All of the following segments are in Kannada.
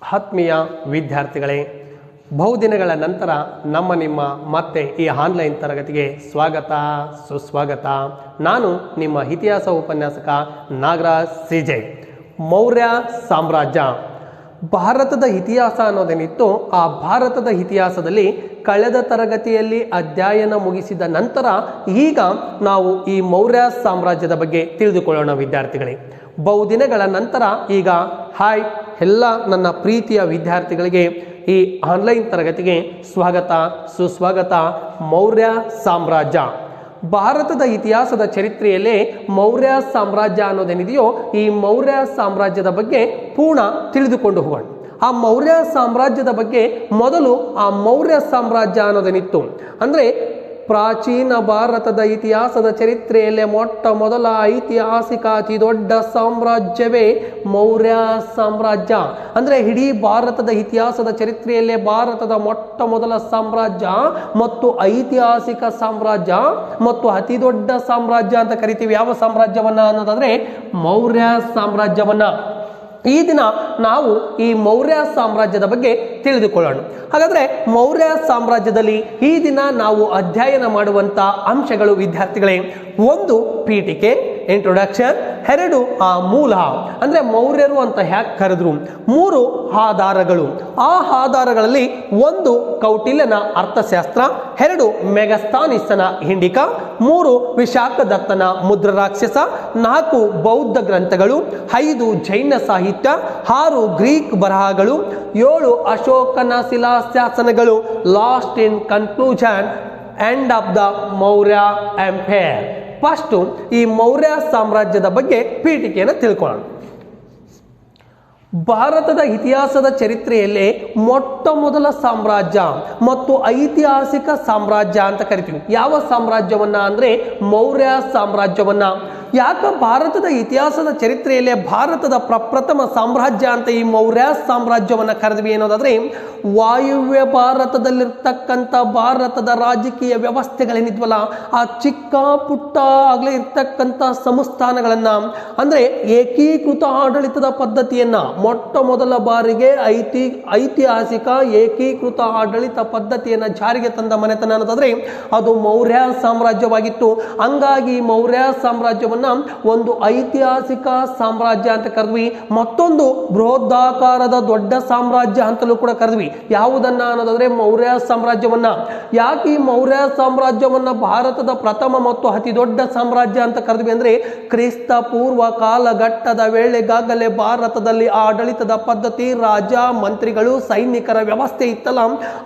ಆತ್ಮೀಯ ವಿದ್ಯಾರ್ಥಿಗಳೇ, ಬಹುದಿನಗಳ ನಂತರ ನಿಮ್ಮ ಮತ್ತೆ ಈ ಆನ್ಲೈನ್ ತರಗತಿಗೆ ಸ್ವಾಗತ ಸುಸ್ವಾಗತ. ನಾನು ನಿಮ್ಮ ಇತಿಹಾಸ ಉಪನ್ಯಾಸಕ ನಾಗರಾಜ್ ಸಿಜೆ. ಮೌರ್ಯ ಸಾಮ್ರಾಜ್ಯ, ಭಾರತದ ಇತಿಹಾಸ ಅನ್ನೋದೇನಿತ್ತು, ಆ ಭಾರತದ ಇತಿಹಾಸದಲ್ಲಿ ಕಳೆದ ತರಗತಿಯಲ್ಲಿ ಅಧ್ಯಯನ ಮುಗಿಸಿದ ನಂತರ ಈಗ ನಾವು ಈ ಮೌರ್ಯ ಸಾಮ್ರಾಜ್ಯದ ಬಗ್ಗೆ ತಿಳಿದುಕೊಳ್ಳೋಣ ವಿದ್ಯಾರ್ಥಿಗಳೇ. ಬಹುದಿನಗಳ ನಂತರ ಈಗ ಹಾಯ್ ಎಲ್ಲ ನನ್ನ ಪ್ರೀತಿಯ ವಿದ್ಯಾರ್ಥಿಗಳಿಗೆ ಈ ಆನ್ಲೈನ್ ತರಗತಿಗೆ ಸ್ವಾಗತ ಸುಸ್ವಾಗತ. ಮೌರ್ಯ ಸಾಮ್ರಾಜ್ಯ, ಭಾರತದ ಇತಿಹಾಸದ ಚರಿತ್ರೆಯಲ್ಲೇ ಮೌರ್ಯ ಸಾಮ್ರಾಜ್ಯ ಅನ್ನೋದೇನಿದೆಯೋ, ಈ ಮೌರ್ಯ ಸಾಮ್ರಾಜ್ಯದ ಬಗ್ಗೆ ಪೂರ್ಣ ತಿಳಿದುಕೊಂಡು ಹೋಗೋಣ. ಆ ಮೌರ್ಯ ಸಾಮ್ರಾಜ್ಯದ ಬಗ್ಗೆ ಮೊದಲು ಆ ಮೌರ್ಯ ಸಾಮ್ರಾಜ್ಯ ಅನ್ನೋದೇನಿತ್ತು ಅಂದರೆ ಪ್ರಾಚೀನ ಭಾರತದ ಇತಿಹಾಸದ ಚರಿತ್ರೆಯಲ್ಲೇ ಮೊಟ್ಟ ಮೊದಲ ಐತಿಹಾಸಿಕ ಅತಿ ದೊಡ್ಡ ಸಾಮ್ರಾಜ್ಯವೇ ಮೌರ್ಯ ಸಾಮ್ರಾಜ್ಯ. ಅಂದರೆ ಇಡೀ ಭಾರತದ ಇತಿಹಾಸದ ಚರಿತ್ರೆಯಲ್ಲೇ ಭಾರತದ ಮೊಟ್ಟ ಮೊದಲ ಸಾಮ್ರಾಜ್ಯ ಮತ್ತು ಐತಿಹಾಸಿಕ ಸಾಮ್ರಾಜ್ಯ ಮತ್ತು ಅತಿ ದೊಡ್ಡ ಸಾಮ್ರಾಜ್ಯ ಅಂತ ಕರಿತೀವಿ. ಯಾವ ಸಾಮ್ರಾಜ್ಯವನ್ನ ಅನ್ನೋದಾದ್ರೆ ಮೌರ್ಯ ಸಾಮ್ರಾಜ್ಯವನ್ನ. ಈ ದಿನ ನಾವು ಈ ಮೌರ್ಯ ಸಾಮ್ರಾಜ್ಯದ ಬಗ್ಗೆ ತಿಳಿದುಕೊಳ್ಳೋಣ. ಹಾಗಾದ್ರೆ ಮೌರ್ಯ ಸಾಮ್ರಾಜ್ಯದಲ್ಲಿ ಈ ದಿನ ನಾವು ಅಧ್ಯಯನ ಮಾಡುವಂತ ಅಂಶಗಳು ವಿದ್ಯಾರ್ಥಿಗಳೇ, ಒಂದು ಪೀಠಿಕೆ ಇಂಟ್ರೊಡಕ್ಷನ್, ಎರಡು ಆ ಮೂಲ ಅಂದ್ರೆ ಮೌರ್ಯರು ಅಂತ ಹ್ಯಾಕ್ ಕರೆದ್ರು, ಮೂರು ಆಧಾರಗಳು. ಆ ಆಧಾರಗಳಲ್ಲಿ ಒಂದು ಕೌಟಿಲ್ಯನ ಅರ್ಥಶಾಸ್ತ್ರ, ಎರಡು ಮೆಗಸ್ತಾನಿಸನ ಹಿಂಡಿಕ, ಮೂರು ವಿಶಾಖದತ್ತನ ಮುದ್ರ ರಾಕ್ಷಸ, ನಾಲ್ಕು ಬೌದ್ಧ ಗ್ರಂಥಗಳು, ಐದು ಜೈನ ಸಾಹಿತ್ಯ, ಆರು ಗ್ರೀಕ್ ಬರಹಗಳು, ಏಳು ಅಶೋಕನ ಶಿಲಾಶಾಸನಗಳು. Last in conclusion, end of the Maurya empire. First ಈ ಮೌರ್ಯ ಸಾಮ್ರಾಜ್ಯದ ಬಗ್ಗೆ ಪೀಠಿಕೆಯನ್ನು ತಿಳ್ಕೊಳ್ಳೋಣ. ಭಾರತದ ಇತಿಹಾಸದ ಚರಿತ್ರೆಯಲ್ಲೇ ಮೊಟ್ಟ ಮೊದಲ ಸಾಮ್ರಾಜ್ಯ ಮತ್ತು ಐತಿಹಾಸಿಕ ಸಾಮ್ರಾಜ್ಯ ಅಂತ ಕರಿತೀವಿ. ಯಾವ ಸಾಮ್ರಾಜ್ಯವನ್ನ ಅಂದ್ರೆ ಮೌರ್ಯ ಸಾಮ್ರಾಜ್ಯವನ್ನ. ಯಾಕ ಭಾರತದ ಇತಿಹಾಸದ ಚರಿತ್ರೆಯಲ್ಲೇ ಭಾರತದ ಪ್ರಪ್ರಥಮ ಸಾಮ್ರಾಜ್ಯ ಅಂತ ಈ ಮೌರ್ಯ ಸಾಮ್ರಾಜ್ಯವನ್ನ ಕರೆದ್ವಿ ಅನ್ನೋದಾದ್ರೆ, ವಾಯುವ್ಯ ಭಾರತದಲ್ಲಿರ್ತಕ್ಕಂಥ ಭಾರತದ ರಾಜಕೀಯ ವ್ಯವಸ್ಥೆಗಳೇನಿದ್ವಲ್ಲ, ಆ ಚಿಕ್ಕ ಪುಟ್ಟ ಆಗ್ಲೇ ಇರ್ತಕ್ಕಂಥ ಸಂಸ್ಥಾನಗಳನ್ನ ಅಂದ್ರೆ ಏಕೀಕೃತ ಆಡಳಿತದ ಪದ್ಧತಿಯನ್ನ ಮೊಟ್ಟ ಮೊದಲ ಬಾರಿಗೆ ಐತಿಹಾಸಿಕ ಏಕೀಕೃತ ಆಡಳಿತ ಪದ್ಧತಿಯನ್ನ ಜಾರಿಗೆ ತಂದ ಮನೆತನ ಅನ್ನೋದಾದ್ರೆ ಅದು ಮೌರ್ಯ ಸಾಮ್ರಾಜ್ಯವಾಗಿತ್ತು. ಹಂಗಾಗಿ ಮೌರ್ಯ ಸಾಮ್ರಾಜ್ಯವನ್ನ ಒಂದು ಐತಿಹಾಸಿಕ ಸಾಮ್ರಾಜ್ಯ ಅಂತ ಕರೆದ್ವಿ. ಮತ್ತೊಂದು ಬೃಹದಾಕಾರದ ದೊಡ್ಡ ಸಾಮ್ರಾಜ್ಯ ಅಂತಲೂ ಕೂಡ ಕರೆದ್ವಿ. ಯಾವುದನ್ನ ಅನ್ನೋದಾದ್ರೆ ಮೌರ್ಯ ಸಾಮ್ರಾಜ್ಯವನ್ನ. ಯಾಕೆ ಈ ಮೌರ್ಯ ಸಾಮ್ರಾಜ್ಯವನ್ನ ಭಾರತದ ಪ್ರಥಮ ಮತ್ತು ಅತಿ ದೊಡ್ಡ ಸಾಮ್ರಾಜ್ಯ ಅಂತ ಕರೆದ್ವಿ ಅಂದ್ರೆ, ಕ್ರಿಸ್ತ ಪೂರ್ವ ಕಾಲಘಟ್ಟದ ವೇಳೆಗಾಗಲೇ ಭಾರತದಲ್ಲಿ ಆಡಳಿತದ ಪದ್ಧತಿ, ರಾಜ ಮಂತ್ರಿಗಳು, ಸೈನಿಕರ ವ್ಯವಸ್ಥೆ ಇತ್ತಲ್ಲ,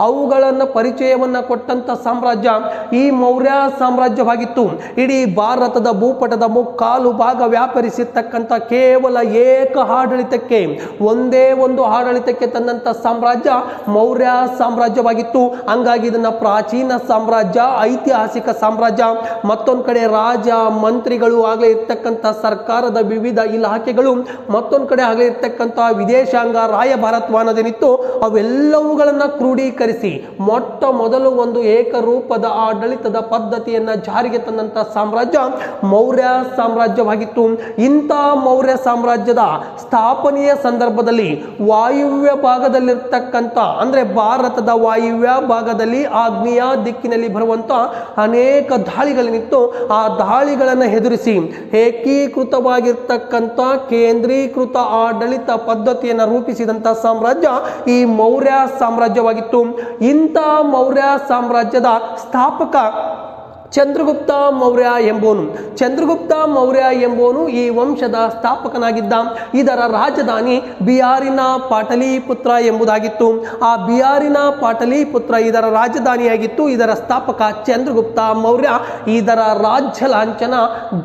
ಅವುಗಳನ್ನ ಪರಿಚಯವನ್ನ ಕೊಟ್ಟಂತ ಸಾಮ್ರಾಜ್ಯ ಈ ಮೌರ್ಯ ಸಾಮ್ರಾಜ್ಯವಾಗಿತ್ತು. ಇಡೀ ಭಾರತದ ಭೂಪಟದ ಮುಕ್ಕಾಲು ಭಾಗ ವ್ಯಾಪರಿಸಿರ್ತಕ್ಕಂಥ ಕೇವಲ ಏಕ ಆಡಳಿತಕ್ಕೆ, ಒಂದೇ ಒಂದು ಆಡಳಿತಕ್ಕೆ ತಂದಂತ ಸಾಮ್ರಾಜ್ಯ ಮೌರ್ಯ ಸಾಮ್ರಾಜ್ಯವಾಗಿತ್ತು. ಹಂಗಾಗಿ ಇದನ್ನ ಪ್ರಾಚೀನ ಸಾಮ್ರಾಜ್ಯ, ಐತಿಹಾಸಿಕ ಸಾಮ್ರಾಜ್ಯ. ಮತ್ತೊಂದು ಕಡೆ ರಾಜ ಮಂತ್ರಿಗಳು ಆಗಲೇ ಇರ್ತಕ್ಕಂಥ ಸರ್ಕಾರದ ವಿವಿಧ ಇಲಾಖೆಗಳು, ಮತ್ತೊಂದು ಕಡೆ ಆಗಲೇ ಇರ್ತಕ್ಕಂಥ ವಿದೇಶಾಂಗ ರಾಯಭಾರತ್ವ ಅನ್ನೋದೇನಿತ್ತು, ಅವೆಲ್ಲವುಗಳನ್ನ ಕ್ರೋಢೀಕರಿಸಿ ಮೊಟ್ಟ ಮೊದಲು ಒಂದು ಏಕರೂಪದ ಆಡಳಿತದ ಪದ್ಧತಿಯನ್ನ ಜಾರಿಗೆ ತಂದಂತ ಸಾಮ್ರಾಜ್ಯ ಮೌರ್ಯ ಸಾಮ್ರಾಜ್ಯವಾಗಿತ್ತು. ಇಂಥ ಮೌರ್ಯ ಸಾಮ್ರಾಜ್ಯದ ಸ್ಥಾಪನೆಯ ಸಂದರ್ಭದಲ್ಲಿ ವಾಯುವ್ಯ ಭಾಗದಲ್ಲಿರ್ತಕ್ಕಂಥ ಅಂದ್ರೆ ಭಾರತದ ವಾಯುವ್ಯ ಭಾಗದಲ್ಲಿ ಆಗ್ನೇಯ ದಿಕ್ಕಿನಲ್ಲಿ ಬರುವಂತ ಅನೇಕ ದಾಳಿಗಳೇನಿತ್ತು, ಆ ದಾಳಿಗಳನ್ನು ಎದುರಿಸಿ ಏಕೀಕೃತವಾಗಿರ್ತಕ್ಕಂಥ ಕೇಂದ್ರೀಕೃತ ಆಡಳಿತ ಪದ್ಧತಿಯನ್ನು ರೂಪಿಸಿದಂತ ಸಾಮ್ರಾಜ್ಯ ಈ ಮೌರ್ಯ ಸಾಮ್ರಾಜ್ಯವಾಗಿತ್ತು. ಇಂಥ ಮೌರ್ಯ ಸಾಮ್ರಾಜ್ಯದ ಸ್ಥಾಪಕ ಚಂದ್ರಗುಪ್ತ ಮೌರ್ಯ ಎಂಬೋನು. ಚಂದ್ರಗುಪ್ತ ಮೌರ್ಯ ಎಂಬೋನು ಈ ವಂಶದ ಸ್ಥಾಪಕನಾಗಿದ್ದ. ಇದರ ರಾಜಧಾನಿ ಬಿಹಾರಿನ ಪಾಟಲಿಪುತ್ರ ಎಂಬುದಾಗಿತ್ತು. ಆ ಬಿಹಾರಿನ ಪಾಟಲಿಪುತ್ರ ಇದರ ರಾಜಧಾನಿಯಾಗಿತ್ತು. ಇದರ ಸ್ಥಾಪಕ ಚಂದ್ರಗುಪ್ತ ಮೌರ್ಯ. ಇದರ ರಾಜ್ಯ ಲಾಂಛನ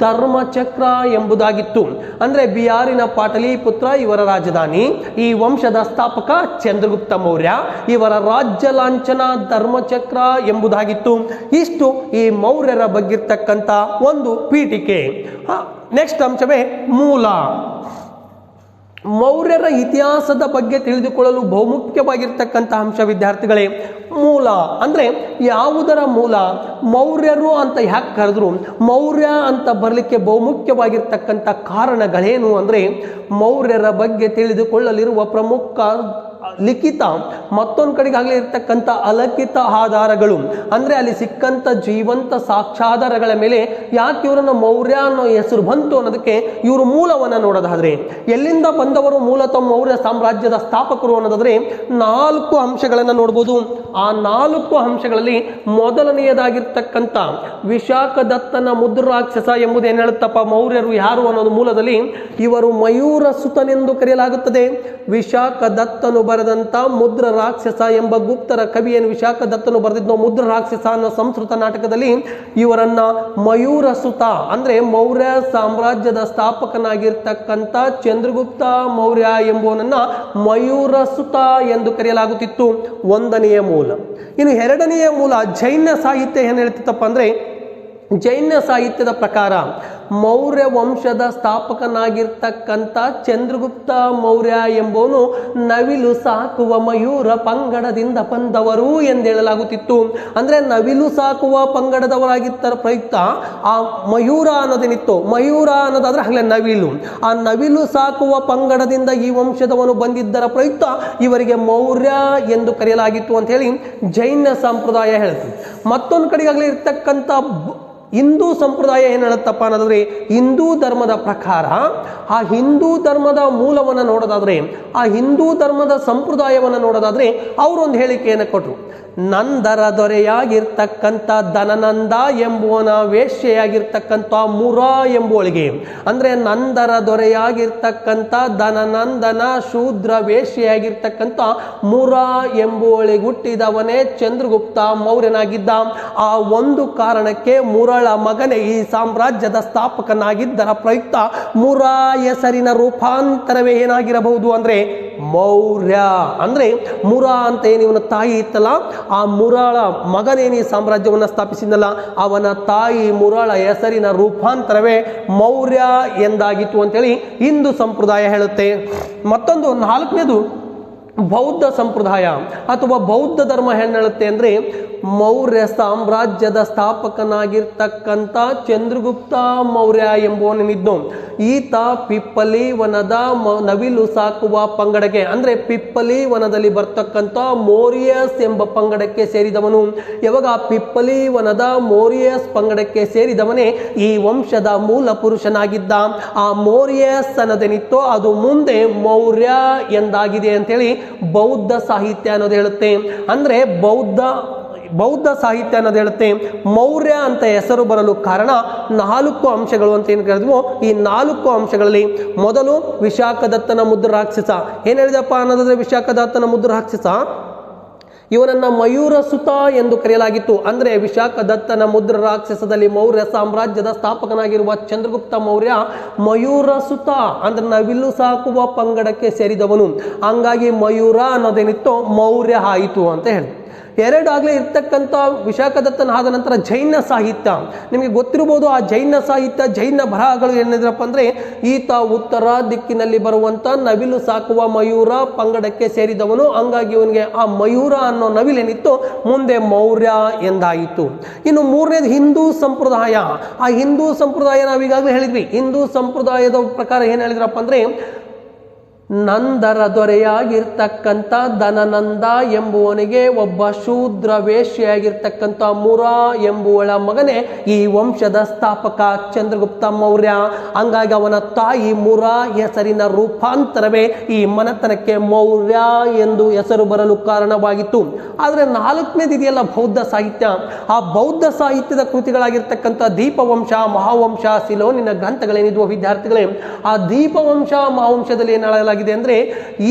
ಧರ್ಮಚಕ್ರ ಎಂಬುದಾಗಿತ್ತು. ಅಂದ್ರೆ ಬಿಹಾರಿನ ಪಾಟಲಿಪುತ್ರ ಇವರ ರಾಜಧಾನಿ, ಈ ವಂಶದ ಸ್ಥಾಪಕ ಚಂದ್ರಗುಪ್ತ ಮೌರ್ಯ, ಇವರ ರಾಜ್ಯ ಲಾಂಛನ ಧರ್ಮಚಕ್ರ ಎಂಬುದಾಗಿತ್ತು. ಇಷ್ಟು ಈ ಮೌರ್ಯರ ಬಗ್ಗಿರ್ತಕ್ಕಂಥ ಒಂದು ಪೀಠಿಕೆ. ನೆಕ್ಸ್ಟ್ ಅಂಶವೇ ಮೂಲ. ಮೌರ್ಯರ ಇತಿಹಾಸದ ಬಗ್ಗೆ ತಿಳಿದುಕೊಳ್ಳಲು ಬಹುಮುಖ್ಯವಾಗಿರ್ತಕ್ಕಂಥ ಅಂಶ ವಿದ್ಯಾರ್ಥಿಗಳೇ ಮೂಲ. ಅಂದ್ರೆ ಯಾವುದರ ಮೂಲ? ಮೌರ್ಯರು ಅಂತ ಯಾಕೆ ಕರೆದ್ರು, ಮೌರ್ಯ ಅಂತ ಬರಲಿಕ್ಕೆ ಬಹುಮುಖ್ಯವಾಗಿರ್ತಕ್ಕಂಥ ಕಾರಣಗಳೇನು ಅಂದ್ರೆ, ಮೌರ್ಯರ ಬಗ್ಗೆ ತಿಳಿದುಕೊಳ್ಳಲಿರುವ ಪ್ರಮುಖ ಲಿಖಿತ, ಮತ್ತೊಂದು ಕಡೆಗಾಗಲೇ ಇರ್ತಕ್ಕಂಥ ಅಲಿಖಿತ ಆಧಾರಗಳು, ಅಂದ್ರೆ ಅಲ್ಲಿ ಸಿಕ್ಕಂತ ಜೀವಂತ ಸಾಕ್ಷ್ಯಾಧಾರಗಳ ಮೇಲೆ ಯಾಕೆ ಇವರನ್ನು ಮೌರ್ಯ ಅನ್ನೋ ಹೆಸರು ಬಂತು ಅನ್ನೋದಕ್ಕೆ ಇವರು ಮೂಲವನ್ನ ನೋಡೋದಾದ್ರೆ, ಎಲ್ಲಿಂದ ಬಂದವರು ಮೂಲತಃ ಮೌರ್ಯ ಸಾಮ್ರಾಜ್ಯದ ಸ್ಥಾಪಕರು ಅನ್ನೋದಾದ್ರೆ 4 ಅಂಶಗಳನ್ನ ನೋಡ್ಬೋದು. ಆ 4 ಅಂಶಗಳಲ್ಲಿ ಮೊದಲನೆಯದಾಗಿರ್ತಕ್ಕಂಥ ವಿಶಾಖದತ್ತನ ಮುದ್ರಾಕ್ಷಸ ಎಂಬುದು ಏನ್ ಹೇಳುತ್ತಪ್ಪ, ಮೌರ್ಯರು ಯಾರು ಅನ್ನೋದು ಮೂಲದಲ್ಲಿ ಇವರು ಮಯೂರ ಸುತನೆಂದು ಕರೆಯಲಾಗುತ್ತದೆ. ವಿಶಾಖದತ್ತನು ಬರೆದಂತ ಮುದ್ರ ರಾಕ್ಷಸ ಎಂಬ ಗುಪ್ತರ ಕವಿಯನ್ನು ವಿಶಾಖದತ್ತನು ಬರೆದಿದ್ದ ಮುದ್ರ ರಾಕ್ಷಸ ಅನ್ನೋ ಸಂಸ್ಕೃತ ನಾಟಕದಲ್ಲಿ ಇವರನ್ನ ಮಯೂರ ಸುತ ಅಂದ್ರೆ ಮೌರ್ಯ ಸಾಮ್ರಾಜ್ಯದ ಸ್ಥಾಪಕನಾಗಿರ್ತಕ್ಕಂಥ ಚಂದ್ರಗುಪ್ತ ಮೌರ್ಯ ಎಂಬುವನನ್ನ ಮಯೂರ ಸುತ ಎಂದು ಕರೆಯಲಾಗುತ್ತಿತ್ತು. 1ನೆಯ ಮೂಲ. ಇನ್ನು 2ನೆಯ ಮೂಲ ಜೈನ ಸಾಹಿತ್ಯ ಏನ್ ಹೇಳ್ತಿತ್ತಪ್ಪ ಅಂದ್ರೆ, ಜೈನ ಸಾಹಿತ್ಯದ ಪ್ರಕಾರ ಮೌರ್ಯ ವಂಶದ ಸ್ಥಾಪಕನಾಗಿರ್ತಕ್ಕಂಥ ಚಂದ್ರಗುಪ್ತ ಮೌರ್ಯ ಎಂಬುವನು ನವಿಲು ಸಾಕುವ ಮಯೂರ ಪಂಗಡದಿಂದ ಬಂದವರು ಎಂದೇಳಲಾಗುತ್ತಿತ್ತು. ಅಂದ್ರೆ ನವಿಲು ಸಾಕುವ ಪಂಗಡದವರಾಗಿದ್ದ ಪ್ರಯುಕ್ತ ಆ ಮಯೂರ ಅನ್ನೋದೇನಿತ್ತು, ಮಯೂರ ಅನ್ನೋದಾದ್ರೆ ಹಂಗೆ ನವಿಲು, ಆ ನವಿಲು ಸಾಕುವ ಪಂಗಡದಿಂದ ಈ ವಂಶದವನು ಬಂದಿದ್ದರ ಪ್ರಯುಕ್ತ ಇವರಿಗೆ ಮೌರ್ಯ ಎಂದು ಕರೆಯಲಾಗಿತ್ತು ಅಂತ ಹೇಳಿ ಜೈನ ಸಂಪ್ರದಾಯ ಹೇಳುತ್ತೆ. ಮತ್ತೊಂದು ಕಡೆಗಾಗಲೇ ಇರ್ತಕ್ಕಂಥ ಹಿಂದೂ ಸಂಪ್ರದಾಯ ಏನು ಹೇಳುತ್ತಪ್ಪ ಅನ್ನೋದಾದ್ರೆ, ಹಿಂದೂ ಧರ್ಮದ ಪ್ರಕಾರ ಆ ಹಿಂದೂ ಧರ್ಮದ ಮೂಲವನ್ನು ನೋಡೋದಾದ್ರೆ, ಆ ಹಿಂದೂ ಧರ್ಮದ ಸಂಪ್ರದಾಯವನ್ನು ನೋಡೋದಾದ್ರೆ ಅವರೊಂದು ಹೇಳಿಕೆಯನ್ನು ಕೊಟ್ಟರು. ನಂದರ ದೊರೆಯಾಗಿರ್ತಕ್ಕಂಥ ಧನನಂದ ಎಂಬುವನ ವೇಶ್ಯೆಯಾಗಿರ್ತಕ್ಕಂಥ ಮುರ ಎಂಬುವಳಿಗೆ, ಅಂದ್ರೆ ನಂದರ ದೊರೆಯಾಗಿರ್ತಕ್ಕಂಥ ಧನನಂದನ ಶೂದ್ರ ವೇಶ್ಯೆಯಾಗಿರ್ತಕ್ಕಂಥ ಮುರ ಎಂಬುವಳಿಗೆ ಹುಟ್ಟಿದವನೇ ಚಂದ್ರಗುಪ್ತ ಮೌರ್ಯನಾಗಿದ್ದ. ಆ ಒಂದು ಕಾರಣಕ್ಕೆ ಮುರಳ ಮಗನೇ ಈ ಸಾಮ್ರಾಜ್ಯದ ಸ್ಥಾಪಕನಾಗಿದ್ದರ ಪ್ರಯುಕ್ತ ಮುರ ಹೆಸರಿನ ರೂಪಾಂತರವೇ ಏನಾಗಿರಬಹುದು ಅಂದ್ರೆ ಮೌರ್ಯ. ಅಂದ್ರೆ ಮುರ ಅಂತ ಏನು ಇವನ ತಾಯಿ ಇತ್ತಲ್ಲ, ಆ ಮುರಾಳ ಮಗನೇನಿ ಸಾಮ್ರಾಜ್ಯವನ್ನು ಸ್ಥಾಪಿಸಿದಲ್ಲ, ಅವನ ತಾಯಿ ಮುರಾಳ ಹೆಸರಿನ ರೂಪಾಂತರವೇ ಮೌರ್ಯ ಎಂದಾಗಿತ್ತು ಅಂತೇಳಿ ಹಿಂದೂ ಸಂಪ್ರದಾಯ ಹೇಳುತ್ತೆ. ಮತ್ತೊಂದು 4ನೇದು ಬೌದ್ಧ ಸಂಪ್ರದಾಯ ಅಥವಾ ಬೌದ್ಧ ಧರ್ಮ ಏನ್ ಹೇಳುತ್ತೆ ಅಂದ್ರೆ, ಮೌರ್ಯ ಸಾಮ್ರಾಜ್ಯದ ಸ್ಥಾಪಕನಾಗಿರ್ತಕ್ಕಂಥ ಚಂದ್ರಗುಪ್ತ ಮೌರ್ಯ ಎಂಬುವನಿದ್ದು ಈತ ಪಿಪ್ಪಲಿ ವನದ ನವಿಲು ಸಾಕುವ ಪಂಗಡಕ್ಕೆ, ಅಂದ್ರೆ ಪಿಪ್ಪಲಿ ವನದಲ್ಲಿ ಬರ್ತಕ್ಕಂಥ ಮೋರಿಯಸ್ ಎಂಬ ಪಂಗಡಕ್ಕೆ ಸೇರಿದವನು. ಯಾವಾಗ ಪಿಪ್ಪಲಿ ವನದ ಮೋರಿಯಸ್ ಪಂಗಡಕ್ಕೆ ಸೇರಿದವನೇ ಈ ವಂಶದ ಮೂಲ ಪುರುಷನಾಗಿದ್ದ. ಆ ಮೋರಿಯಸ್ ಅನ್ನೋದೇನಿತ್ತೋ ಅದು ಮುಂದೆ ಮೌರ್ಯ ಎಂದಾಗಿದೆ ಅಂತೇಳಿ ಬೌದ್ಧ ಸಾಹಿತ್ಯ ಅನ್ನೋದು ಹೇಳುತ್ತೆ. ಅಂದ್ರೆ ಬೌದ್ಧ ಸಾಹಿತ್ಯ ಅನ್ನೋದು ಹೇಳುತ್ತೆ ಮೌರ್ಯ ಅಂತ ಹೆಸರು ಬರಲು ಕಾರಣ 4 ಅಂಶಗಳು ಅಂತ ಏನು ಕರೆದ್ವು. ಈ 4 ಅಂಶಗಳಲ್ಲಿ ಮೊದಲು ವಿಶಾಖದತ್ತನ ಮುದ್ರ ರಾಕ್ಷಸ ಏನ್ ಹೇಳಿದಪ್ಪ ಅನ್ನೋದಾದ್ರೆ, ವಿಶಾಖದತ್ತನ ಮುದ್ರ ರಾಕ್ಷಸ ಇವನನ್ನ ಮಯೂರ ಸುತ ಎಂದು ಕರೆಯಲಾಗಿತ್ತು. ಅಂದ್ರೆ ವಿಶಾಖದತ್ತನ ಮುದ್ರ ರಾಕ್ಷಸದಲ್ಲಿ ಮೌರ್ಯ ಸಾಮ್ರಾಜ್ಯದ ಸ್ಥಾಪಕನಾಗಿರುವ ಚಂದ್ರಗುಪ್ತ ಮೌರ್ಯ ಮಯೂರ ಸುತ ಅಂದ್ರೆ ನವಿಲು ಸಾಕುವ ಪಂಗಡಕ್ಕೆ ಸೇರಿದವನು. ಹಂಗಾಗಿ ಮಯೂರ ಅನ್ನೋದೇನಿತ್ತು ಮೌರ್ಯ ಆಯಿತು ಅಂತ ಹೇಳಿ. 2 ಆಗಲೇ ಇರ್ತಕ್ಕಂಥ ವಿಶಾಖದತ್ತನ ಆದ ನಂತರ ಜೈನ ಸಾಹಿತ್ಯ ನಿಮಗೆ ಗೊತ್ತಿರಬಹುದು. ಆ ಜೈನ ಸಾಹಿತ್ಯ ಜೈನ ಬರಹಗಳು ಏನಿದ್ರಪ್ಪ ಅಂದ್ರೆ, ಈತ ಉತ್ತರ ದಿಕ್ಕಿನಲ್ಲಿ ಬರುವಂತ ನವಿಲು ಸಾಕುವ ಮಯೂರ ಪಂಗಡಕ್ಕೆ ಸೇರಿದವನು, ಹಂಗಾಗಿ ಇವನಿಗೆ ಆ ಮಯೂರ ಅನ್ನೋ ನವಿಲೇನಿತ್ತು ಮುಂದೆ ಮೌರ್ಯ ಎಂದಾಯಿತು. ಇನ್ನು 3ನೇದು ಹಿಂದೂ ಸಂಪ್ರದಾಯ. ಆ ಹಿಂದೂ ಸಂಪ್ರದಾಯ ನಾವೀಗಾಗಲೇ ಹೇಳಿದ್ವಿ. ಹಿಂದೂ ಸಂಪ್ರದಾಯದ ಪ್ರಕಾರ ಏನ್ ಹೇಳಿದ್ರಪ್ಪ ಅಂದ್ರೆ, ನಂದರ ದೊರೆಯಾಗಿರ್ತಕ್ಕಂಥ ಧನನಂದ ಎಂಬುವನಿಗೆ ಒಬ್ಬ ಶೂದ್ರ ವೇಶ್ಯೆಯಾಗಿರ್ತಕ್ಕಂಥ ಮುರ ಎಂಬುವಳ ಮಗನೇ ಈ ವಂಶದ ಸ್ಥಾಪಕ ಚಂದ್ರಗುಪ್ತ ಮೌರ್ಯ. ಹಂಗಾಗಿ ಅವನ ತಾಯಿ ಮುರ ಹೆಸರಿನ ರೂಪಾಂತರವೇ ಈ ಮನೆತನಕ್ಕೆ ಮೌರ್ಯ ಎಂದು ಹೆಸರು ಬರಲು ಕಾರಣವಾಗಿತ್ತು. ಆದರೆ 4ನೇದು ಇದೆಯಲ್ಲ ಬೌದ್ಧ ಸಾಹಿತ್ಯ. ಆ ಬೌದ್ಧ ಸಾಹಿತ್ಯದ ಕೃತಿಗಳಾಗಿರ್ತಕ್ಕಂಥ ದೀಪವಂಶ, ಮಹಾವಂಶ, ಸಿಲೋನಿನ ಗ್ರಂಥಗಳೇನಿದ್ವು ವಿದ್ಯಾರ್ಥಿಗಳೇ, ಆ ದೀಪವಂಶ ಮಹಾವಂಶದಲ್ಲಿ ಏನಾಗಲಾಗಿದೆ ಅಂದ್ರೆ,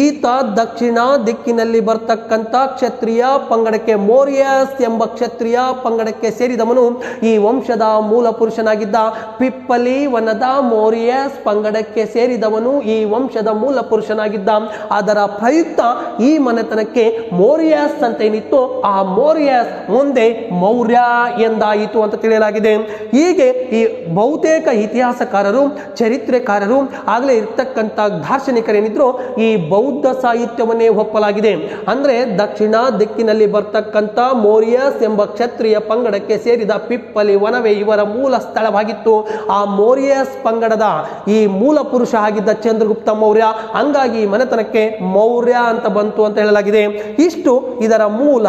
ಈತ ದಕ್ಷಿಣ ದಿಕ್ಕಿನಲ್ಲಿ ಬರ್ತಕ್ಕಂಥ ಕ್ಷತ್ರಿಯ ಪಂಗಡಕ್ಕೆ ಮೌರ್ಯಸ್ ಎಂಬ ಕ್ಷತ್ರಿಯ ಪಂಗಡಕ್ಕೆ ಸೇರಿದವನು. ಈ ವಂಶದ ಮೂಲ ಪುರುಷನಾಗಿದ್ದ. ಪಿಪ್ಪಲಿ ವನದ ಮೌರ್ಯಸ್ ಪಂಗಡಕ್ಕೆ ಸೇರಿದವನು ಈ ವಂಶದ ಮೂಲ ಪುರುಷನಾಗಿದ್ದ. ಅದರ ಪ್ರಯುಕ್ತ ಈ ಮನೆತನಕ್ಕೆ ಮೌರ್ಯಸ್ ಅಂತ ಏನಿತ್ತು, ಆ ಮೌರ್ಯಸ್ ಮುಂದೆ ಮೌರ್ಯ ಎಂದಾಯಿತು ಅಂತ ತಿಳಿಯಲಾಗಿದೆ. ಹೀಗೆ ಈ ಬಹುತೇಕ ಇತಿಹಾಸಕಾರರು, ಚರಿತ್ರೆಕಾರರು, ಆಗಲೇ ಇರ್ತಕ್ಕಂಥ ದಾರ್ಶನಿಕರೇನಿದ್ರು ಒಪ್ಪಿದ್ರು ಈ ಬೌದ್ಧ ಸಾಹಿತ್ಯವನ್ನೇ ಒಪ್ಪಲಾಗಿದೆ. ಅಂದ್ರೆ ದಕ್ಷಿಣ ದಿಕ್ಕಿನಲ್ಲಿ ಬರ್ತಕ್ಕಂಥ ಮೌರ್ಯಸ್ ಎಂಬ ಕ್ಷತ್ರಿಯ ಪಂಗಡಕ್ಕೆ ಸೇರಿದ ಪಿಪ್ಪಲಿ ವನವೇ ಇವರ ಮೂಲ ಸ್ಥಳವಾಗಿತ್ತು. ಆ ಮೌರ್ಯಸ್ ಪಂಗಡದ ಈ ಮೂಲ ಪುರುಷ ಆಗಿದ್ದ ಚಂದ್ರಗುಪ್ತ ಮೌರ್ಯ, ಹಂಗಾಗಿ ಮನೆತನಕ್ಕೆ ಮೌರ್ಯ ಅಂತ ಬಂತು ಅಂತ ಹೇಳಲಾಗಿದೆ. ಇಷ್ಟು ಇದರ ಮೂಲ.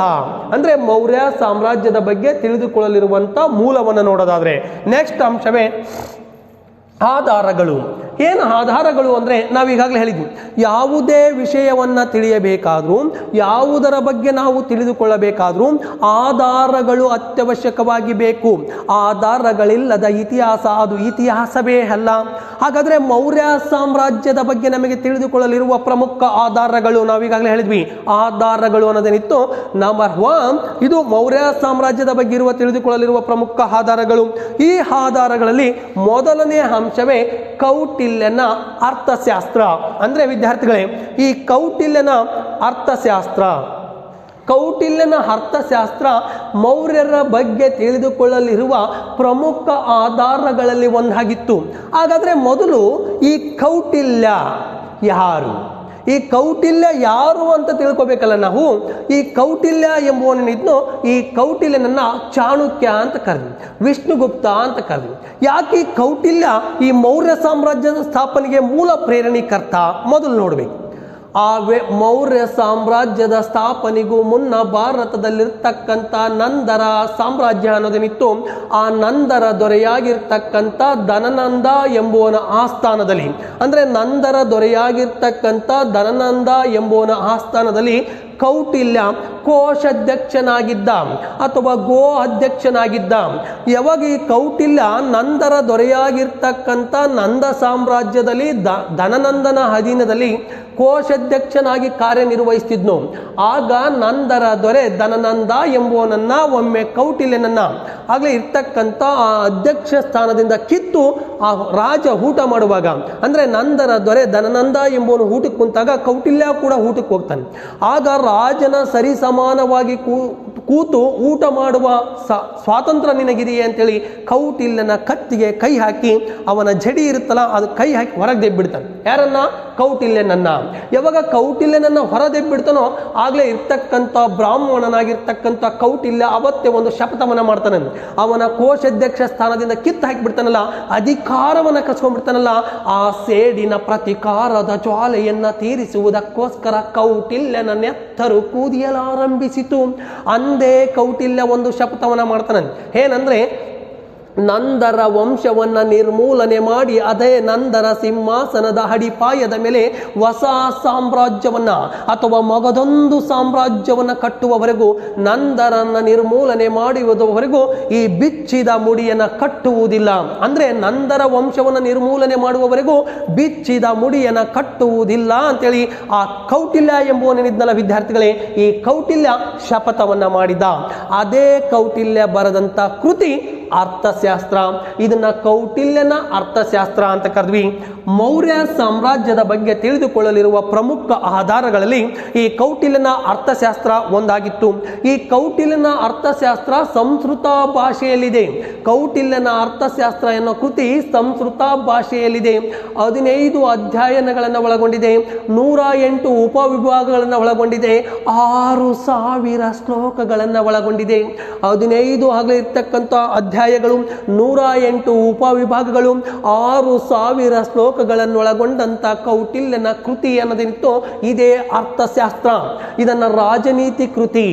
ಅಂದ್ರೆ ಮೌರ್ಯ ಸಾಮ್ರಾಜ್ಯದ ಬಗ್ಗೆ ತಿಳಿದುಕೊಳ್ಳಲಿರುವಂತ ಮೂಲವನ್ನು ನೋಡೋದಾದ್ರೆ ನೆಕ್ಸ್ಟ್ ಅಂಶವೇ ಆಧಾರಗಳು. ಏನು ಆಧಾರಗಳು ಅಂದರೆ ನಾವೀಗಾಗಲೇ ಹೇಳಿದ್ವಿ, ಯಾವುದೇ ವಿಷಯವನ್ನು ತಿಳಿಯಬೇಕಾದ್ರೂ ಯಾವುದರ ಬಗ್ಗೆ ನಾವು ತಿಳಿದುಕೊಳ್ಳಬೇಕಾದ್ರೂ ಆಧಾರಗಳು ಅತ್ಯವಶ್ಯಕವಾಗಿ ಬೇಕು. ಆಧಾರಗಳಿಲ್ಲದ ಇತಿಹಾಸ ಅದು ಇತಿಹಾಸವೇ ಅಲ್ಲ. ಹಾಗಾದರೆ ಮೌರ್ಯ ಸಾಮ್ರಾಜ್ಯದ ಬಗ್ಗೆ ನಮಗೆ ತಿಳಿದುಕೊಳ್ಳಲಿರುವ ಪ್ರಮುಖ ಆಧಾರಗಳು ನಾವೀಗಾಗಲೇ ಹೇಳಿದ್ವಿ. ಆಧಾರಗಳು ಅನ್ನೋದೇನಿತ್ತು ನಂಬರ್ 1, ಇದು ಮೌರ್ಯ ಸಾಮ್ರಾಜ್ಯದ ಬಗ್ಗೆ ತಿಳಿದುಕೊಳ್ಳಲಿರುವ ಪ್ರಮುಖ ಆಧಾರಗಳು. ಈ ಆಧಾರಗಳಲ್ಲಿ ಮೊದಲನೇ ಅಂಶವೇ ಕೌಟಿಲ್ಯನ ಅರ್ಥಶಾಸ್ತ್ರ. ಅಂದ್ರೆ ವಿದ್ಯಾರ್ಥಿಗಳೇ, ಈ ಕೌಟಿಲ್ಯನ ಅರ್ಥಶಾಸ್ತ್ರ ಮೌರ್ಯರ ಬಗ್ಗೆ ತಿಳಿದುಕೊಳ್ಳಲಿರುವ ಪ್ರಮುಖ ಆಧಾರಗಳಲ್ಲಿ ಒಂದಾಗಿತ್ತು. ಹಾಗಾದ್ರೆ ಮೊದಲು ಈ ಕೌಟಿಲ್ಯ ಯಾರು? ಈ ಕೌಟಿಲ್ಯ ಯಾರು ಅಂತ ತಿಳ್ಕೊಬೇಕಲ್ಲ ನಾವು. ಈ ಕೌಟಿಲ್ಯ ಎಂಬುವನಿದ್ದು ಈ ಕೌಟಿಲ್ಯನನ್ನ ಚಾಣಕ್ಯ ಅಂತ ಕರೆದ್ವಿ, ವಿಷ್ಣುಗುಪ್ತ ಅಂತ ಕರೆದ್ವಿ. ಯಾಕೆ ಈ ಕೌಟಿಲ್ಯ ಈ ಮೌರ್ಯ ಸಾಮ್ರಾಜ್ಯದ ಸ್ಥಾಪನೆಗೆ ಮೂಲ ಪ್ರೇರಣೀಕರ್ತ ಮೊದಲು ನೋಡ್ಬೇಕು. ಆ ಮೌರ್ಯ ಸಾಮ್ರಾಜ್ಯದ ಸ್ಥಾಪನೆಗೂ ಮುನ್ನ ಭಾರತದಲ್ಲಿರ್ತಕ್ಕಂಥ ನಂದರ ಸಾಮ್ರಾಜ್ಯ ಅನ್ನೋದೇನಿತ್ತು, ಆ ನಂದರ ದೊರೆಯಾಗಿರ್ತಕ್ಕಂಥ ಧನನಂದ ಎಂಬುವನ ಆಸ್ಥಾನದಲ್ಲಿ, ಅಂದ್ರೆ ನಂದರ ದೊರೆಯಾಗಿರ್ತಕ್ಕಂಥ ಧನನಂದ ಎಂಬುವನ ಆಸ್ಥಾನದಲ್ಲಿ ಕೌಟಿಲ್ಯ ಕೋಶಾಧ್ಯಕ್ಷನಾಗಿದ್ದ ಅಥವಾ ಗೋ ಅಧ್ಯಕ್ಷನಾಗಿದ್ದ. ಯಾವಾಗ ಈ ಕೌಟಿಲ್ಯ ನಂದರ ದೊರೆಯಾಗಿರ್ತಕ್ಕಂಥ ನಂದ ಸಾಮ್ರಾಜ್ಯದಲ್ಲಿ ಧನನಂದನ ಅಧೀನದಲ್ಲಿ ಕೋಶಾಧ್ಯಕ್ಷನಾಗಿ ಕಾರ್ಯನಿರ್ವಹಿಸ್ತಿದ್ನು. ಆಗ ನಂದರ ದೊರೆ ಧನನಂದ ಎಂಬುವನನ್ನ ಒಮ್ಮೆ ಕೌಟಿಲ್ಯನನ್ನ ಆಗಲೇ ಇರ್ತಕ್ಕಂಥ ಆ ಅಧ್ಯಕ್ಷ ಸ್ಥಾನದಿಂದ ಕಿತ್ತು ಆ ರಾಜ ಊಟ ಮಾಡುವಾಗ, ಅಂದ್ರೆ ನಂದರ ದೊರೆ ಧನನಂದ ಎಂಬುವನು ಊಟಕ್ಕೆ ಕುಂತಾಗ ಕೌಟಿಲ್ಯ ಕೂಡ ಊಟಕ್ಕೆ ಹೋಗ್ತಾನೆ. ಆಗ ರಾಜನ ಸರಿ ಸಮಾನವಾಗಿ ಕೂತು ಊಟ ಮಾಡುವ ಸ್ವಾತಂತ್ರ್ಯ ನಿನಗಿದೆಯೇ ಅಂತೇಳಿ ಕೌಟಿಲ್ಯನ ಕತ್ತಿಗೆ ಕೈ ಹಾಕಿ ಅವನ ಜಡಿ ಇರುತ್ತಲ್ಲ ಅದು ಕೈ ಹಾಕಿ ಹೊರಗೆಬ್ಬಿಡ್ತಾನೆ. ಯಾರನ್ನ? ಕೌಟಿಲ್ಯನನ್ನ. ಯಾವಾಗ ಕೌಟಿಲ್ಯನನ್ನ ಹೊರದೆಬ್ಬಿಡ್ತಾನೋ ಆಗ್ಲೇ ಇರ್ತಕ್ಕಂಥ ಬ್ರಾಹ್ಮಣನಾಗಿರ್ತಕ್ಕಂಥ ಕೌಟಿಲ್ಯ ಅವತ್ತೇ ಒಂದು ಶಪಥವನ್ನ ಮಾಡ್ತಾನೆ. ಅವನ ಕೋಶಾಧ್ಯಕ್ಷ ಸ್ಥಾನದಿಂದ ಕಿತ್ತು ಹಾಕಿಬಿಡ್ತಾನಲ್ಲ, ಅಧಿಕಾರವನ್ನ ಕಸ್ಕೊಂಡ್ಬಿಡ್ತಾನಲ್ಲ. ಆ ಸೇಡಿನ ಪ್ರತಿಕಾರದ ಜ್ವಾಲೆಯನ್ನ ತೀರಿಸುವುದಕ್ಕೋಸ್ಕರ ಕೌಟಿಲ್ಯನ ನೆತ್ತರು ಕೂದಿಯಲಾರಂಭಿಸಿತು. ಅಂದೇ ಕೌಟಿಲ್ಯ ಒಂದು ಶಪಥವನ್ನ ಮಾಡ್ತಾನೆ. ಏನಂದ್ರೆ, ನಂದರ ವಂಶವನ್ನ ನಿರ್ಮೂಲನೆ ಮಾಡಿ ಅದೇ ನಂದರ ಸಿಂಹಾಸನದ ಅಡಿಪಾಯದ ಮೇಲೆ ಹೊಸ ಸಾಮ್ರಾಜ್ಯವನ್ನ ಅಥವಾ ಮಗದೊಂದು ಸಾಮ್ರಾಜ್ಯವನ್ನ ಕಟ್ಟುವವರೆಗೂ, ನಂದರನ್ನ ನಿರ್ಮೂಲನೆ ಮಾಡುವುದವರೆಗೂ ಈ ಬಿಚ್ಚಿದ ಮುಡಿಯನ್ನ ಕಟ್ಟುವುದಿಲ್ಲ. ಅಂದ್ರೆ ನಂದರ ವಂಶವನ್ನ ನಿರ್ಮೂಲನೆ ಮಾಡುವವರೆಗೂ ಬಿಚ್ಚಿದ ಮುಡಿಯನ್ನ ಕಟ್ಟುವುದಿಲ್ಲ ಅಂತೇಳಿ ಆ ಕೌಟಿಲ್ಯ ಎಂಬುವನಿದ್ದಲ್ಲ ವಿದ್ಯಾರ್ಥಿಗಳೇ, ಈ ಕೌಟಿಲ್ಯ ಶಪಥವನ್ನ ಮಾಡಿದ. ಅದೇ ಕೌಟಿಲ್ಯ ಬರೆದಂತ ಕೃತಿ ಅರ್ಥಶಾಸ್ತ್ರ. ಇದನ್ನ ಕೌಟಿಲ್ಯನ ಅರ್ಥಶಾಸ್ತ್ರ ಅಂತ ಕರೆದ್ವಿ. ಮೌರ್ಯ ಸಾಮ್ರಾಜ್ಯದ ಬಗ್ಗೆ ತಿಳಿದುಕೊಳ್ಳಲಿರುವ ಪ್ರಮುಖ ಆಧಾರಗಳಲ್ಲಿ ಈ ಕೌಟಿಲ್ಯನ ಅರ್ಥಶಾಸ್ತ್ರ ಒಂದಾಗಿತ್ತು. ಈ ಕೌಟಿಲ್ಯನ ಅರ್ಥಶಾಸ್ತ್ರ ಸಂಸ್ಕೃತ ಭಾಷೆಯಲ್ಲಿದೆ. ಕೌಟಿಲ್ಯನ ಅರ್ಥಶಾಸ್ತ್ರ ಎನ್ನುವ ಕೃತಿ ಸಂಸ್ಕೃತ ಭಾಷೆಯಲ್ಲಿದೆ. 15 ಅಧ್ಯಾಯಗಳನ್ನು ಒಳಗೊಂಡಿದೆ, 108 ಉಪವಿಭಾಗಗಳನ್ನು ಒಳಗೊಂಡಿದೆ, 6000 ಶ್ಲೋಕಗಳನ್ನು ಒಳಗೊಂಡಿದೆ. 15 ಆಗಲೇ ಇರ್ತಕ್ಕಂಥ ಅಧ್ಯಾಯಗಳು, 108 ಉಪವಿಭಾಗಗಳು, 6000 ಶ್ಲೋಕಗಳನ್ನು ಒಳಗೊಂಡಂತ ಕೌಟಿಲ್ಯನ ಕೃತಿ ಅನ್ನೋದೇನಿತ್ತು ಇದೇ ಅರ್ಥಶಾಸ್ತ್ರ. ಇದನ್ನ ರಾಜನೀತಿ ಕೃತಿ,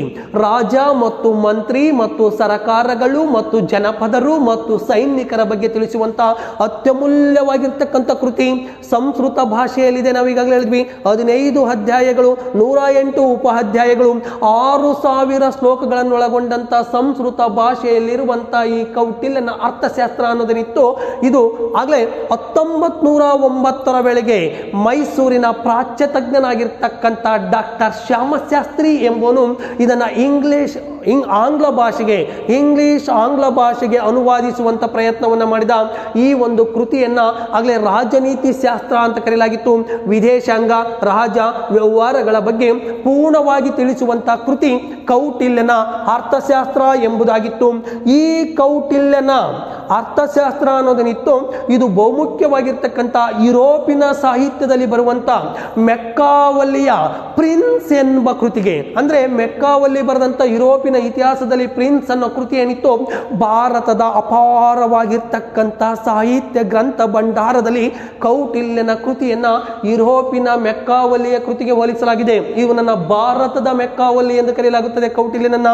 ರಾಜ ಮತ್ತು ಮಂತ್ರಿ ಮತ್ತು ಸರಕಾರಗಳು ಮತ್ತು ಜನಪದರು ಮತ್ತು ಸೈನಿಕರ ಬಗ್ಗೆ ತಿಳಿಸುವಂತ ಅತ್ಯಮೂಲ್ಯವಾಗಿರ್ತಕ್ಕಂಥ ಕೃತಿ. ಸಂಸ್ಕೃತ ಭಾಷೆಯಲ್ಲಿದೆ. ನಾವೀಗಾಗಲೇ ಹೇಳಿದ್ವಿ 15 ಅಧ್ಯಾಯಗಳು, 108 ಉಪ ಅಧ್ಯಾಯಗಳು, 6000 ಶ್ಲೋಕಗಳನ್ನು ಒಳಗೊಂಡಂತ ಸಂಸ್ಕೃತ ಭಾಷೆಯಲ್ಲಿರುವಂತ ಈ ಕೌಟಿಲ್ಯನ ಅರ್ಥಶಾಸ್ತ್ರ ಅನ್ನೋದೇನಿತ್ತು ಇದು ಆಗಲೇ 1909 ವೇಳೆಗೆ ಮೈಸೂರಿನ ಪ್ರಾಚ್ಯ ತಜ್ಞನಾಗಿರ್ತಕ್ಕಂಥ ಡಾಕ್ಟರ್ ಶ್ಯಾಮಶಾಸ್ತ್ರಿ ಎಂಬುವನು ಇದನ್ನ ಆಂಗ್ಲ ಭಾಷೆಗೆ ಆಂಗ್ಲ ಭಾಷೆಗೆ ಅನುವಾದಿಸುವಂತ ಪ್ರಯತ್ನವನ್ನು ಮಾಡಿದ ಈ ಒಂದು ಕೃತಿಯನ್ನ ಆಗಲೇ ರಾಜನೀತಿ ಶಾಸ್ತ್ರ ಅಂತ ಕರೆಯಲಾಗಿತ್ತು. ವಿದೇಶಾಂಗ ರಾಜ ವ್ಯವಹಾರಗಳ ಬಗ್ಗೆ ಪೂರ್ಣವಾಗಿ ತಿಳಿಸುವಂತಹ ಕೃತಿ ಕೌಟಿಲ್ಯನ ಅರ್ಥಶಾಸ್ತ್ರ ಎಂಬುದಾಗಿತ್ತು. ಈ ಕೌಟಿಲ್ಯನ ಅರ್ಥಶಾಸ್ತ್ರ ಅನ್ನೋದೇನಿತ್ತು ಇದು ಬಹುಮುಖ್ಯವಾಗಿರ್ತಕ್ಕಂಥ ಯುರೋಪಿನ ಸಾಹಿತ್ಯದಲ್ಲಿ ಬರುವಂತ ಮೆಕ್ಕಾವಲ್ಲಿಯ ಪ್ರಿನ್ಸ್ ಎಂಬ ಕೃತಿಗೆ, ಅಂದ್ರೆ ಮೆಕ್ಕಾವಲ್ಲಿ ಬರೆದಂತ ಯುರೋಪಿನ ಇತಿಹಾಸದಲ್ಲಿ ಪ್ರಿನ್ಸ್ ಅನ್ನೋ ಕೃತಿ ಏನಿತ್ತು ಭಾರತದ ಅಪಾರವಾಗಿರ್ತಕ್ಕಂಥ ಸಾಹಿತ್ಯ ಗ್ರಂಥ ಭಂಡಾರದಲ್ಲಿ ಕೌಟಿಲ್ಯನ ಕೃತಿಯನ್ನ ಯುರೋಪಿನ ಮೆಕ್ಕಾವಲ್ಲಿಯ ಕೃತಿಗೆ ಹೋಲಿಸಲಾಗಿದೆ. ಇವನನ್ನ ಭಾರತದ ಮೆಕ್ಕಾವಲ್ಲಿ ಎಂದು ಕರೆಯಲಾಗುತ್ತದೆ ಕೌಟಿಲ್ಯನನ್ನ.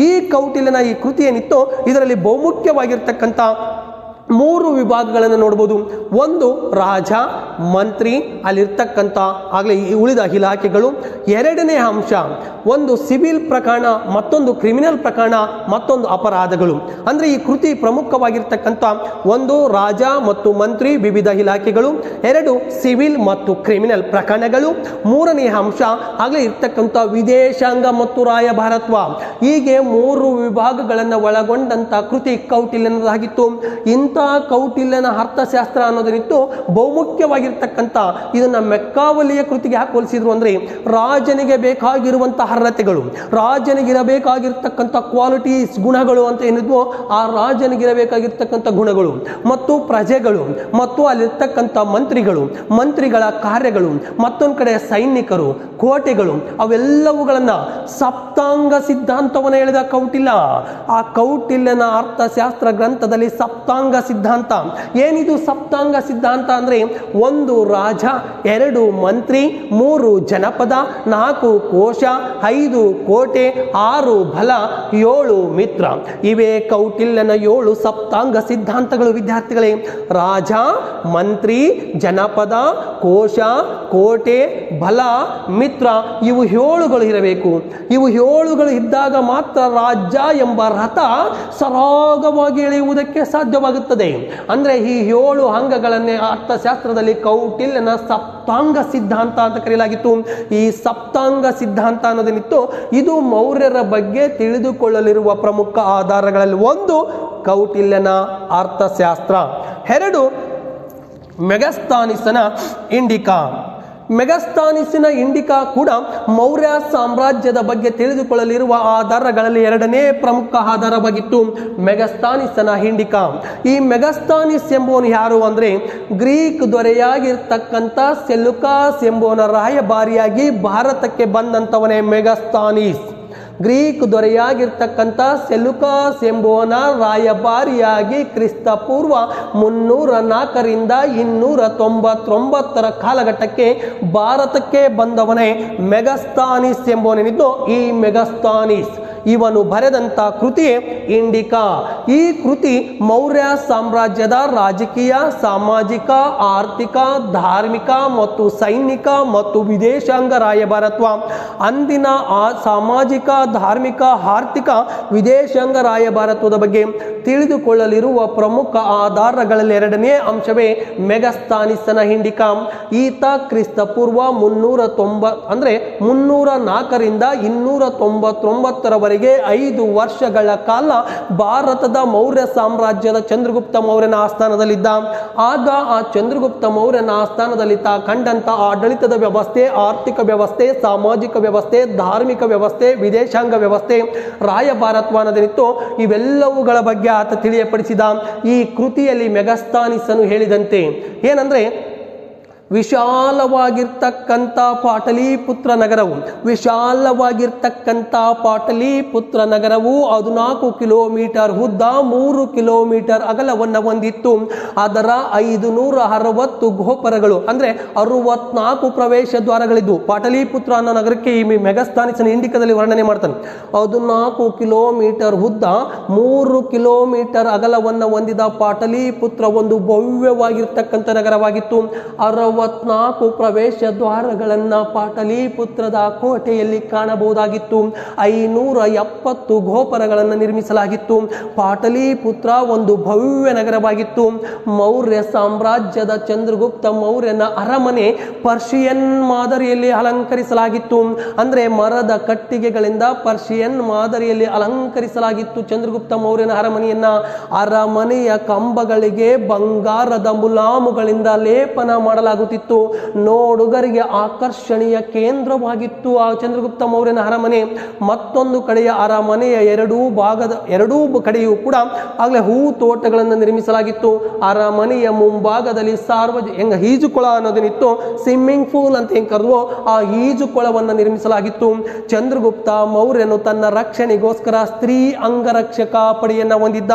ಈ ಕೌಟಿಲ್ಯನ ಈ ಕೃತಿ ಏನಿತ್ತು ಇದರಲ್ಲಿ ಬಹುಮುಖ್ಯವಾಗಿರ್ತಕ್ಕಂಥ 3 ವಿಭಾಗಗಳನ್ನು ನೋಡಬಹುದು. ಒಂದು ರಾಜ, ಮಂತ್ರಿ, ಅಲ್ಲಿರ್ತಕ್ಕಂಥ ಆಗಲೇ ಉಳಿದ ಇಲಾಖೆಗಳು. ಎರಡನೇ ಅಂಶ ಒಂದು ಸಿವಿಲ್ ಪ್ರಕರಣ, ಮತ್ತೊಂದು ಕ್ರಿಮಿನಲ್ ಪ್ರಕರಣ, ಮತ್ತೊಂದು ಅಪರಾಧಗಳು. ಅಂದ್ರೆ ಈ ಕೃತಿ ಪ್ರಮುಖವಾಗಿರ್ತಕ್ಕಂಥ ಒಂದು ರಾಜ ಮತ್ತು ಮಂತ್ರಿ ವಿವಿಧ ಇಲಾಖೆಗಳು, 2 ಸಿವಿಲ್ ಮತ್ತು ಕ್ರಿಮಿನಲ್ ಪ್ರಕರಣಗಳು, 3ನೇ ಅಂಶ ಆಗಲೇ ಇರ್ತಕ್ಕಂಥ ವಿದೇಶಾಂಗ ಮತ್ತು ರಾಯಭಾರತ್ವ. ಹೀಗೆ 3 ವಿಭಾಗಗಳನ್ನು ಒಳಗೊಂಡಂತ ಕೃತಿ ಕೌಟಿಲ್ಯನದಾಗಿತ್ತು. ಇಂಥ ಕೌಟಿಲ್ಯನ ಅರ್ಥಶಾಸ್ತ್ರ ಅನ್ನೋದನ್ನಿತ್ತು ಬಹುಮುಖ್ಯವಾಗಿರ್ತಕ್ಕಂಥ ಇದನ್ನ ಮೆಕ್ಕಾವಲ್ಲಿಯ ಕೃತಿಗೆ ಯಾಕೆ ಹೋಲಿಸಿದ್ರು ಅಂದ್ರೆ ರಾಜನಿಗೆ ಬೇಕಾಗಿರುವಂತಹ ಅರ್ಹತೆಗಳು, ರಾಜನಿಗಿರಬೇಕಾಗಿರ್ತಕ್ಕಂಥ ಕ್ವಾಲಿಟೀಸ್ ಗುಣಗಳು ಅಂತ ಏನಿದ್ವು ಆ ರಾಜನಿಗಿರಬೇಕಾಗಿರ್ತಕ್ಕಂಥ ಗುಣಗಳು ಮತ್ತು ಪ್ರಜೆಗಳು ಮತ್ತು ಅಲ್ಲಿರ್ತಕ್ಕಂಥ ಮಂತ್ರಿಗಳ ಕಾರ್ಯಗಳು, ಮತ್ತೊಂದು ಕಡೆ ಸೈನಿಕರು, ಕೋಟೆಗಳು, ಅವೆಲ್ಲವುಗಳನ್ನ ಸಪ್ತಾಂಗ ಸಿದ್ಧಾಂತವನ್ನು ಹೇಳಿದ ಕೌಟಿಲ್ಯ. ಆ ಕೌಟಿಲ್ಯನ ಅರ್ಥಶಾಸ್ತ್ರ ಗ್ರಂಥದಲ್ಲಿ ಸಪ್ತಾಂಗ ಸಿದ್ಧಾಂತ ಏನಿದು? ಸಪ್ತಾಂಗ ಸಿದ್ಧಾಂತ ಅಂದ್ರೆ 1 ರಾಜ, 2 ಮಂತ್ರಿ, 3 ಜನಪದ, 4 ಕೋಶ, 5 ಕೋಟೆ, 6 ಬಲ, 7 ಮಿತ್ರ. ಇವೇ ಕೌಟಿಲ್ಯನ 7 ಸಪ್ತಾಂಗ ಸಿದ್ಧಾಂತಗಳು ವಿದ್ಯಾರ್ಥಿಗಳೇ. ರಾಜ, ಮಂತ್ರಿ, ಜನಪದ, ಕೋಶ, ಕೋಟೆ, ಬಲ, ಮಿತ್ರ, ಇವು 7ಗಳು ಇರಬೇಕು. ಇವು 7ಗಳು ಇದ್ದಾಗ ಮಾತ್ರ ರಾಜ್ಯ ಎಂಬ ರಥ ಸರಾಗವಾಗಿ ಎಳೆಯುವುದಕ್ಕೆ ಸಾಧ್ಯವಾಗುತ್ತದೆ. ಅಂದ್ರೆ ಈ 7 ಅಂಗಗಳನ್ನೇ ಅರ್ಥಶಾಸ್ತ್ರದಲ್ಲಿ ಕೌಟಿಲ್ಯನ ಸಪ್ತಾಂಗ ಸಿದ್ಧಾಂತ ಅಂತ ಕರೆಯಲಾಗಿತ್ತು. ಈ ಸಪ್ತಾಂಗ ಸಿದ್ಧಾಂತ ಅನ್ನೋದೇನಿತ್ತು ಇದು ಮೌರ್ಯರ ಬಗ್ಗೆ ತಿಳಿದುಕೊಳ್ಳಲಿರುವ ಪ್ರಮುಖ ಆಧಾರಗಳಲ್ಲಿ 1 ಕೌಟಿಲ್ಯನ ಅರ್ಥಶಾಸ್ತ್ರ, 2 ಮೆಗಸ್ತಾನಿಸನ ಇಂಡಿಕಾ. ಮೆಗಸ್ತಾನಿಸಿನ ಇಂಡಿಕಾ ಕೂಡ ಮೌರ್ಯ ಸಾಮ್ರಾಜ್ಯದ ಬಗ್ಗೆ ತಿಳಿದುಕೊಳ್ಳಲಿರುವ ಆಧಾರಗಳಲ್ಲಿ 2ನೇ ಪ್ರಮುಖ ಆಧಾರವಾಗಿತ್ತು ಮೆಗಸ್ತಾನಿಸನ ಇಂಡಿಕಾ. ಈ ಮೆಗಸ್ತಾನಿಸ್ ಎಂಬುವನು ಯಾರು ಅಂದ್ರೆ ಗ್ರೀಕ್ ದೊರೆಯಾಗಿರ್ತಕ್ಕಂಥ ಸೆಲ್ಯೂಕಸ್ ಎಂಬುವನ ರಾಯಭಾರಿಯಾಗಿ ಭಾರತಕ್ಕೆ ಬಂದಂತವನೇ ಮೆಗಸ್ತಾನಿಸ್. ಗ್ರೀಕ್ ದೊರೆಯಾಗಿರ್ತಕ್ಕಂಥ ಸೆಲ್ಯೂಕಸ್ ಎಂಬುವನ ರಾಯಭಾರಿಯಾಗಿ ಕ್ರಿಸ್ತ ಪೂರ್ವ 304ರಿಂದ 299 ಕಾಲಘಟ್ಟಕ್ಕೆ ಭಾರತಕ್ಕೆ ಬಂದವನೇ ಮೆಗಸ್ತಾನಿಸ್ ಎಂಬುವನಿದ್ದು. ಈ ಮೆಗಸ್ತಾನಿಸ್ ಇವನು ಬರೆದಂತ ಕೃತಿ ಇಂಡಿಕಾ. ಈ ಕೃತಿ ಮೌರ್ಯ ಸಾಮ್ರಾಜ್ಯದ ರಾಜಕೀಯ, ಸಾಮಾಜಿಕ, ಆರ್ಥಿಕ, ಧಾರ್ಮಿಕ ಮತ್ತು ಸೈನಿಕ ಮತ್ತು ವಿದೇಶಾಂಗ ರಾಯಭಾರತ್ವ, ಅಂದಿನ ಸಾಮಾಜಿಕ, ಧಾರ್ಮಿಕ, ಆರ್ಥಿಕ, ವಿದೇಶಾಂಗ ರಾಯಭಾರತ್ವದ ಬಗ್ಗೆ ತಿಳಿದುಕೊಳ್ಳಲಿರುವ ಪ್ರಮುಖ ಆಧಾರಗಳಲ್ಲಿ 2ನೇ ಅಂಶವೇ ಮೆಗಸ್ತಾನಿಸನ ಇಂಡಿಕಾ. ಈತ ಕ್ರಿಸ್ತ ಪೂರ್ವ 304ರಿಂದ 299 5 ವರ್ಷಗಳ ಕಾಲ ಭಾರತದ ಮೌರ್ಯ ಸಾಮ್ರಾಜ್ಯದ ಚಂದ್ರಗುಪ್ತ ಮೌರ್ಯನ ಆಸ್ಥಾನದಲ್ಲಿದ್ದ. ಆಗ ಆ ಚಂದ್ರಗುಪ್ತ ಮೌರ್ಯನ ಆಸ್ಥಾನದಲ್ಲಿ ಕಂಡಂತ ಆಡಳಿತದ ವ್ಯವಸ್ಥೆ, ಆರ್ಥಿಕ ವ್ಯವಸ್ಥೆ, ಸಾಮಾಜಿಕ ವ್ಯವಸ್ಥೆ, ಧಾರ್ಮಿಕ ವ್ಯವಸ್ಥೆ, ವಿದೇಶಾಂಗ ವ್ಯವಸ್ಥೆ, ರಾಯಭಾರತ್ವ ಅನ್ನೋದೇನಿತ್ತು ಇವೆಲ್ಲವುಗಳ ಬಗ್ಗೆ ಆತ ತಿಳಿಯಪಡಿಸಿದ. ಈ ಕೃತಿಯಲ್ಲಿ ಮೆಗಸ್ತಾನಿಸನು ಹೇಳಿದಂತೆ ಏನಂದ್ರೆ ವಿಶಾಲವಾಗಿರ್ತಕ್ಕಂಥ ಪಾಟಲಿಪುತ್ರ ನಗರವು, ವಿಶಾಲವಾಗಿರ್ತಕ್ಕಂಥ ಪಾಟಲಿಪುತ್ರ ನಗರವು 14 ಕಿಲೋಮೀಟರ್ ಉದ್ದ, 3 ಕಿಲೋಮೀಟರ್ ಅಗಲವನ್ನು ಹೊಂದಿತ್ತು. ಅದರ 560 ಗೋಪುರಗಳು ಅಂದ್ರೆ 64 ಪ್ರವೇಶ ದ್ವಾರಗಳಿದ್ವು. ಪಾಟಲಿಪುತ್ರ ಅನ್ನೋ ನಗರಕ್ಕೆ ಈ ಮೆಗಸ್ತಾನಿಸನ ಇಂಡಿಕಾದಲ್ಲಿ ವರ್ಣನೆ ಮಾಡ್ತಾನೆ. 14 ಕಿಲೋಮೀಟರ್ ಉದ್ದ, 3 ಕಿಲೋಮೀಟರ್ ಅಗಲವನ್ನು ಹೊಂದಿದ ಪಾಟಲಿಪುತ್ರ ಒಂದು ಭವ್ಯವಾಗಿರ್ತಕ್ಕಂಥ ನಗರವಾಗಿತ್ತು. 64 ಪ್ರವೇಶ ದ್ವಾರಗಳನ್ನು ಪಾಟಲಿಪುತ್ರದ ಕೋಟೆಯಲ್ಲಿ ಕಾಣಬಹುದಾಗಿತ್ತು. 570 ಗೋಪುರಗಳನ್ನು ನಿರ್ಮಿಸಲಾಗಿತ್ತು. ಪಾಟಲಿಪುತ್ರ ಒಂದು ಭವ್ಯ ನಗರವಾಗಿತ್ತು. ಮೌರ್ಯ ಸಾಮ್ರಾಜ್ಯದ ಚಂದ್ರಗುಪ್ತ ಮೌರ್ಯನ ಅರಮನೆ ಪರ್ಷಿಯನ್ ಮಾದರಿಯಲ್ಲಿ ಅಲಂಕರಿಸಲಾಗಿತ್ತು. ಅಂದ್ರೆ ಮರದ ಕಟ್ಟಿಗೆಗಳಿಂದ ಪರ್ಷಿಯನ್ ಮಾದರಿಯಲ್ಲಿ ಅಲಂಕರಿಸಲಾಗಿತ್ತು ಚಂದ್ರಗುಪ್ತ ಮೌರ್ಯನ ಅರಮನೆಯನ್ನ. ಅರಮನೆಯ ಕಂಬಗಳಿಗೆ ಬಂಗಾರದ ಮುಲಾಮುಗಳಿಂದ ಲೇಪನ ಮಾಡಲಾಗುತ್ತಿತ್ತು. ನೋಡುಗರಿಗೆ ಆಕರ್ಷಣೀಯ ಕೇಂದ್ರವಾಗಿತ್ತು ಆ ಚಂದ್ರಗುಪ್ತ ಮೌರ್ಯನ ಅರಮನೆ. ಮತ್ತೊಂದು ಕಡೆಯ ಅರಮನೆಯ ಎರಡೂ ಕಡೆಯೂ ಕೂಡ ಆಗಲೇ ಹೂ ತೋಟಗಳನ್ನು ನಿರ್ಮಿಸಲಾಗಿತ್ತು. ಅರಮನೆಯ ಮುಂಭಾಗದಲ್ಲಿ ಈಜುಕೊಳ ಅನ್ನೋದೇನಿತ್ತು, ಸ್ವಿಮ್ಮಿಂಗ್ ಪೂಲ್ ಅಂತ ಹೆಂಗ್ ಕರೆದ್ವೋ ಆ ಈಜುಕೊಳವನ್ನು ನಿರ್ಮಿಸಲಾಗಿತ್ತು. ಚಂದ್ರಗುಪ್ತ ಮೌರ್ಯನು ತನ್ನ ರಕ್ಷಣೆಗೋಸ್ಕರ ಸ್ತ್ರೀ ಅಂಗರಕ್ಷಕ ಪಡೆಯನ್ನ ಹೊಂದಿದ್ದ.